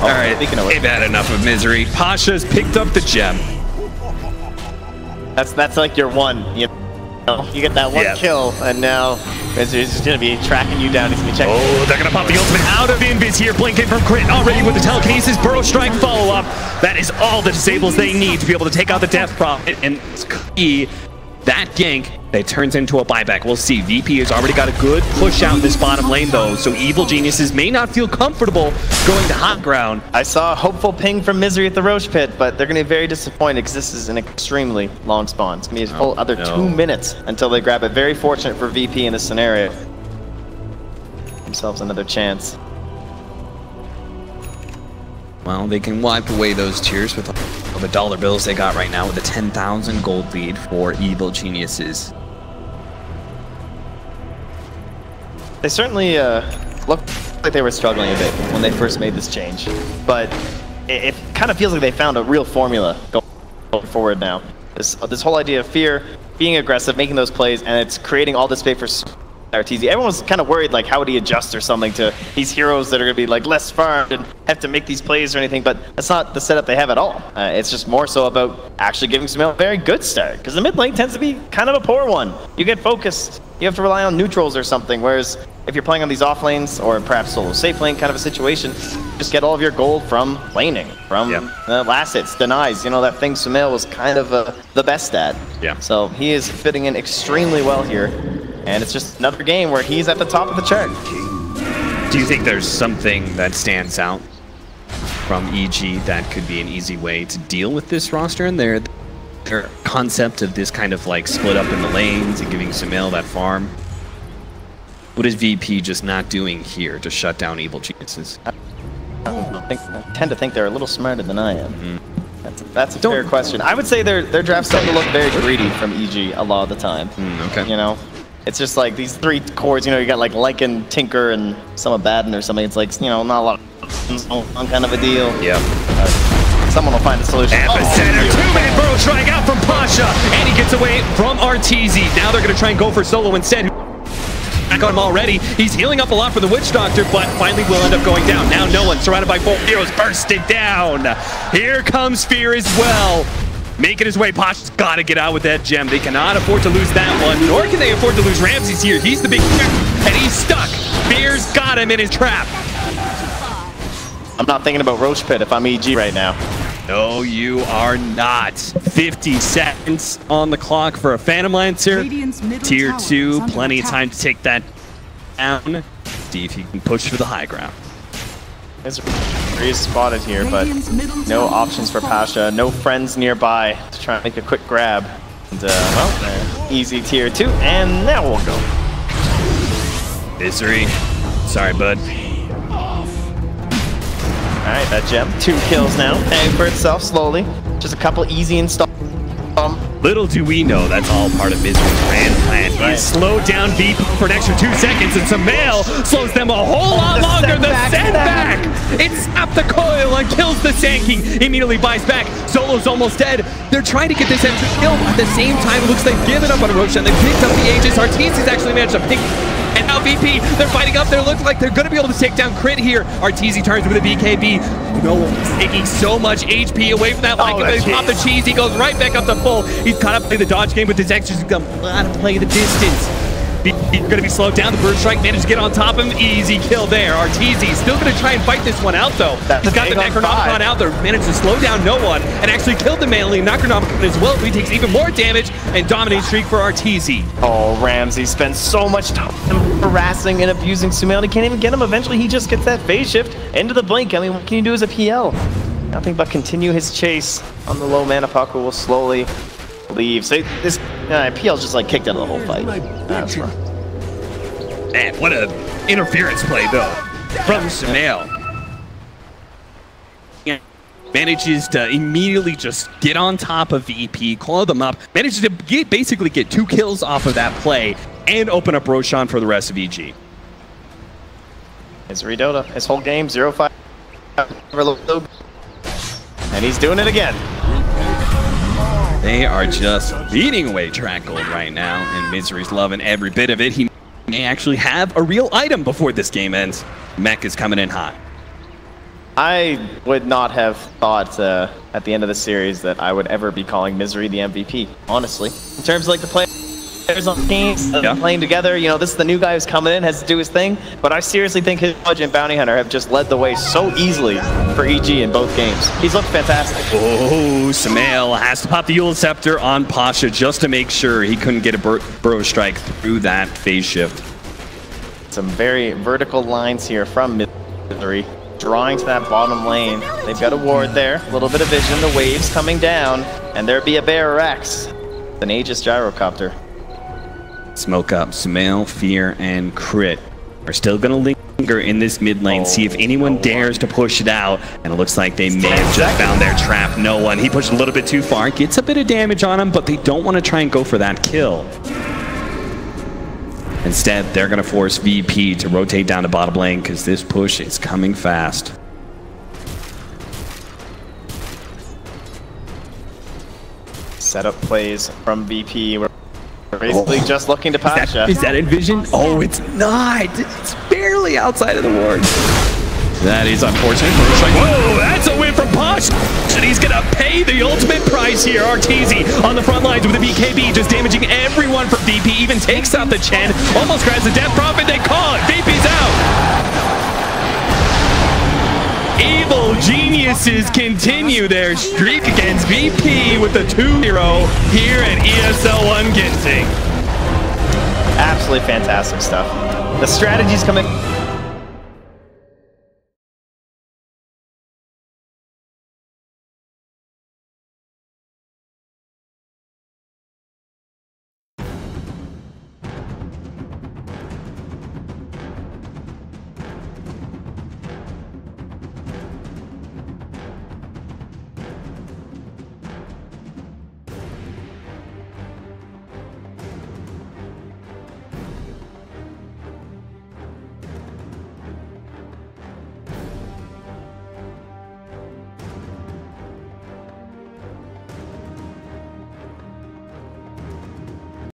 All right, they've had enough of misery. Pasha's picked up the gem. That's like your one. You get that one kill, and now Misery's just gonna be tracking you down. He's gonna be checking. Oh, they're gonna pop the ultimate out of Invis here. Blinking from Crit already with the telekinesis. Burrow Strike follow-up. That is all the disables they need to be able to take out the Death Prophet. And that gank that turns into a buyback. We'll see. VP has already got a good push out in this bottom lane, though, so Evil Geniuses may not feel comfortable going to hot ground. I saw a hopeful ping from Misery at the Roche Pit, but they're going to be very disappointed because this is an extremely long spawn. It's going to be a full other 2 minutes until they grab it. Very fortunate for VP in this scenario. Themselves another chance. Well, they can wipe away those tears with all the dollar bills they got right now with a 10,000 gold lead for Evil Geniuses. They certainly looked like they were struggling a bit when they first made this change, but it kind of feels like they found a real formula going forward now. This whole idea of fear, being aggressive, making those plays, and it's creating all this space for RTZ. Everyone was kind of worried, like, how would he adjust or something to these heroes that are going to be like less farmed and have to make these plays or anything, but that's not the setup they have at all. It's just more so about actually giving Sumail a very good start, because the mid lane tends to be kind of a poor one. You get focused, you have to rely on neutrals or something, whereas if you're playing on these off lanes or perhaps solo safe lane kind of a situation, just get all of your gold from laning, from last hits, denies, you know, that thing Sumail was kind of the best at. Yeah. So he is fitting in extremely well here. And it's just another game where he's at the top of the chart. Do you think there's something that stands out from EG that could be an easy way to deal with this roster and their concept of this kind of like split up in the lanes and giving Sumail that farm? What is VP just not doing here to shut down Evil Geniuses? I tend to think they're a little smarter than I am. That's a fair question. I would say their draft's starting to look very greedy from EG a lot of the time. Okay. You know? It's just like these 3 cores, you know, you got like Lycan, Tinker, and some Abaddon or something. It's like, you know, not a lot of kind of a deal. Yeah. Someone will find a solution. Epicenter, 2-man Burrow Strike out from Pasha, and he gets away from RTZ. Now they're going to try and go for solo instead. Back on him already. He's healing up a lot for the Witch Doctor, but finally will end up going down. Now no one, surrounded by 4 heroes, bursted down. Here comes Fear as well. Making his way, Pasha's got to get out with that gem. They cannot afford to lose that one, nor can they afford to lose Ramses here. He's the big and he's stuck. Fear's got him in his trap. I'm not thinking about Roche Pit if I'm EG right now. No, you are not. 50 seconds on the clock for a Phantom Lancer. Tier 2, plenty of time to take that down. See if he can push for the high ground. Misery is spotted here, but no options for Pasha. No friends nearby to try and make a quick grab. And, well, easy tier 2, and now we'll go. Misery. Sorry, bud. Alright, that gem. 2 kills now. Paying for itself slowly. Just a couple easy installs. Little do we know that's all part of Misery's grand plan. He slowed down VP for an extra 2 seconds, and Sumail slows them a whole lot longer. The sandbag! It snapped the coil and kills the Sand King. Immediately buys back. Solo's almost dead. They're trying to get this extra kill. At the same time, it looks like they've given up on Roche, and they picked up the Aegis. Arteezy's actually managed to pick. And now VP, they're fighting up there. Looks like they're going to be able to take down Crit here. Arteezy turns with a BKB. No, taking so much HP away from that. They pop the cheese. He goes right back up to full. He's caught up playing the dodge game with his extras. He's got to play the distance. He's going to be slowed down. The Bird Strike managed to get on top of him. Easy kill there. Arteezy still going to try and fight this one out, though. He's got the Necronomicon out there. Managed to slow down no one and actually killed the melee Necronomicon as well. He takes even more damage and dominating streak for Arteezy. Oh, Ramsey spends so much time harassing and abusing Sumail. He can't even get him. Eventually, he just gets that phase shift into the blink. I mean, what can you do as a PL? Nothing but continue his chase on the low mana puck, who will slowly leave. So this PL's just like kicked out of the whole fight. That's right. Man, what a interference play though from Sumail. Manages to immediately just get on top of VP, claw them up, manages to basically get 2 kills off of that play and open up Roshan for the rest of EG. It's Dota. His whole game 0-5. And he's doing it again. They are just beating away Track Gold right now, and Misery's loving every bit of it. He may actually have a real item before this game ends. Mech is coming in hot. I would not have thought at the end of the series that I would ever be calling Misery the MVP, honestly. In terms of like the players on the teams playing together, you know, this is the new guy who's coming in, has to do his thing, but I seriously think his Judge and Bounty Hunter have just led the way so easily for EG in both games. He's looked fantastic. Oh, Sumail has to pop the Eul Scepter on Pasha just to make sure he couldn't get a burrow strike through that phase shift. Some very vertical lines here from Misery, drawing to that bottom lane. They've got a ward there, a little bit of vision, the waves coming down, and there be a Bear Rex, an Aegis Gyrocopter. Smoke up, Sumail, Fear, and Crit are still going to linger in this mid lane, see if anyone dares to push it out, and it looks like they may have just found their trap. No one. He pushed a little bit too far, gets a bit of damage on him, but they don't want to try and go for that kill. Instead, they're going to force VP to rotate down to bottom lane because this push is coming fast. Setup plays from VP. We're basically just looking to Pasha. Is that Envision? Oh, it's not. It's barely outside of the ward. That is unfortunate. Whoa, that's a win from Pasha. And he's going to pay the ultimate price here. Arteezy on the front lines with the BKB, just damaging everyone from VP. Even takes out the Chen. Almost grabs the Death Prophet. They call it. VP's out. Evil Geniuses continue their streak against VP with the 2-0 here at ESL 1 Genting. Absolutely fantastic stuff. The strategies come in.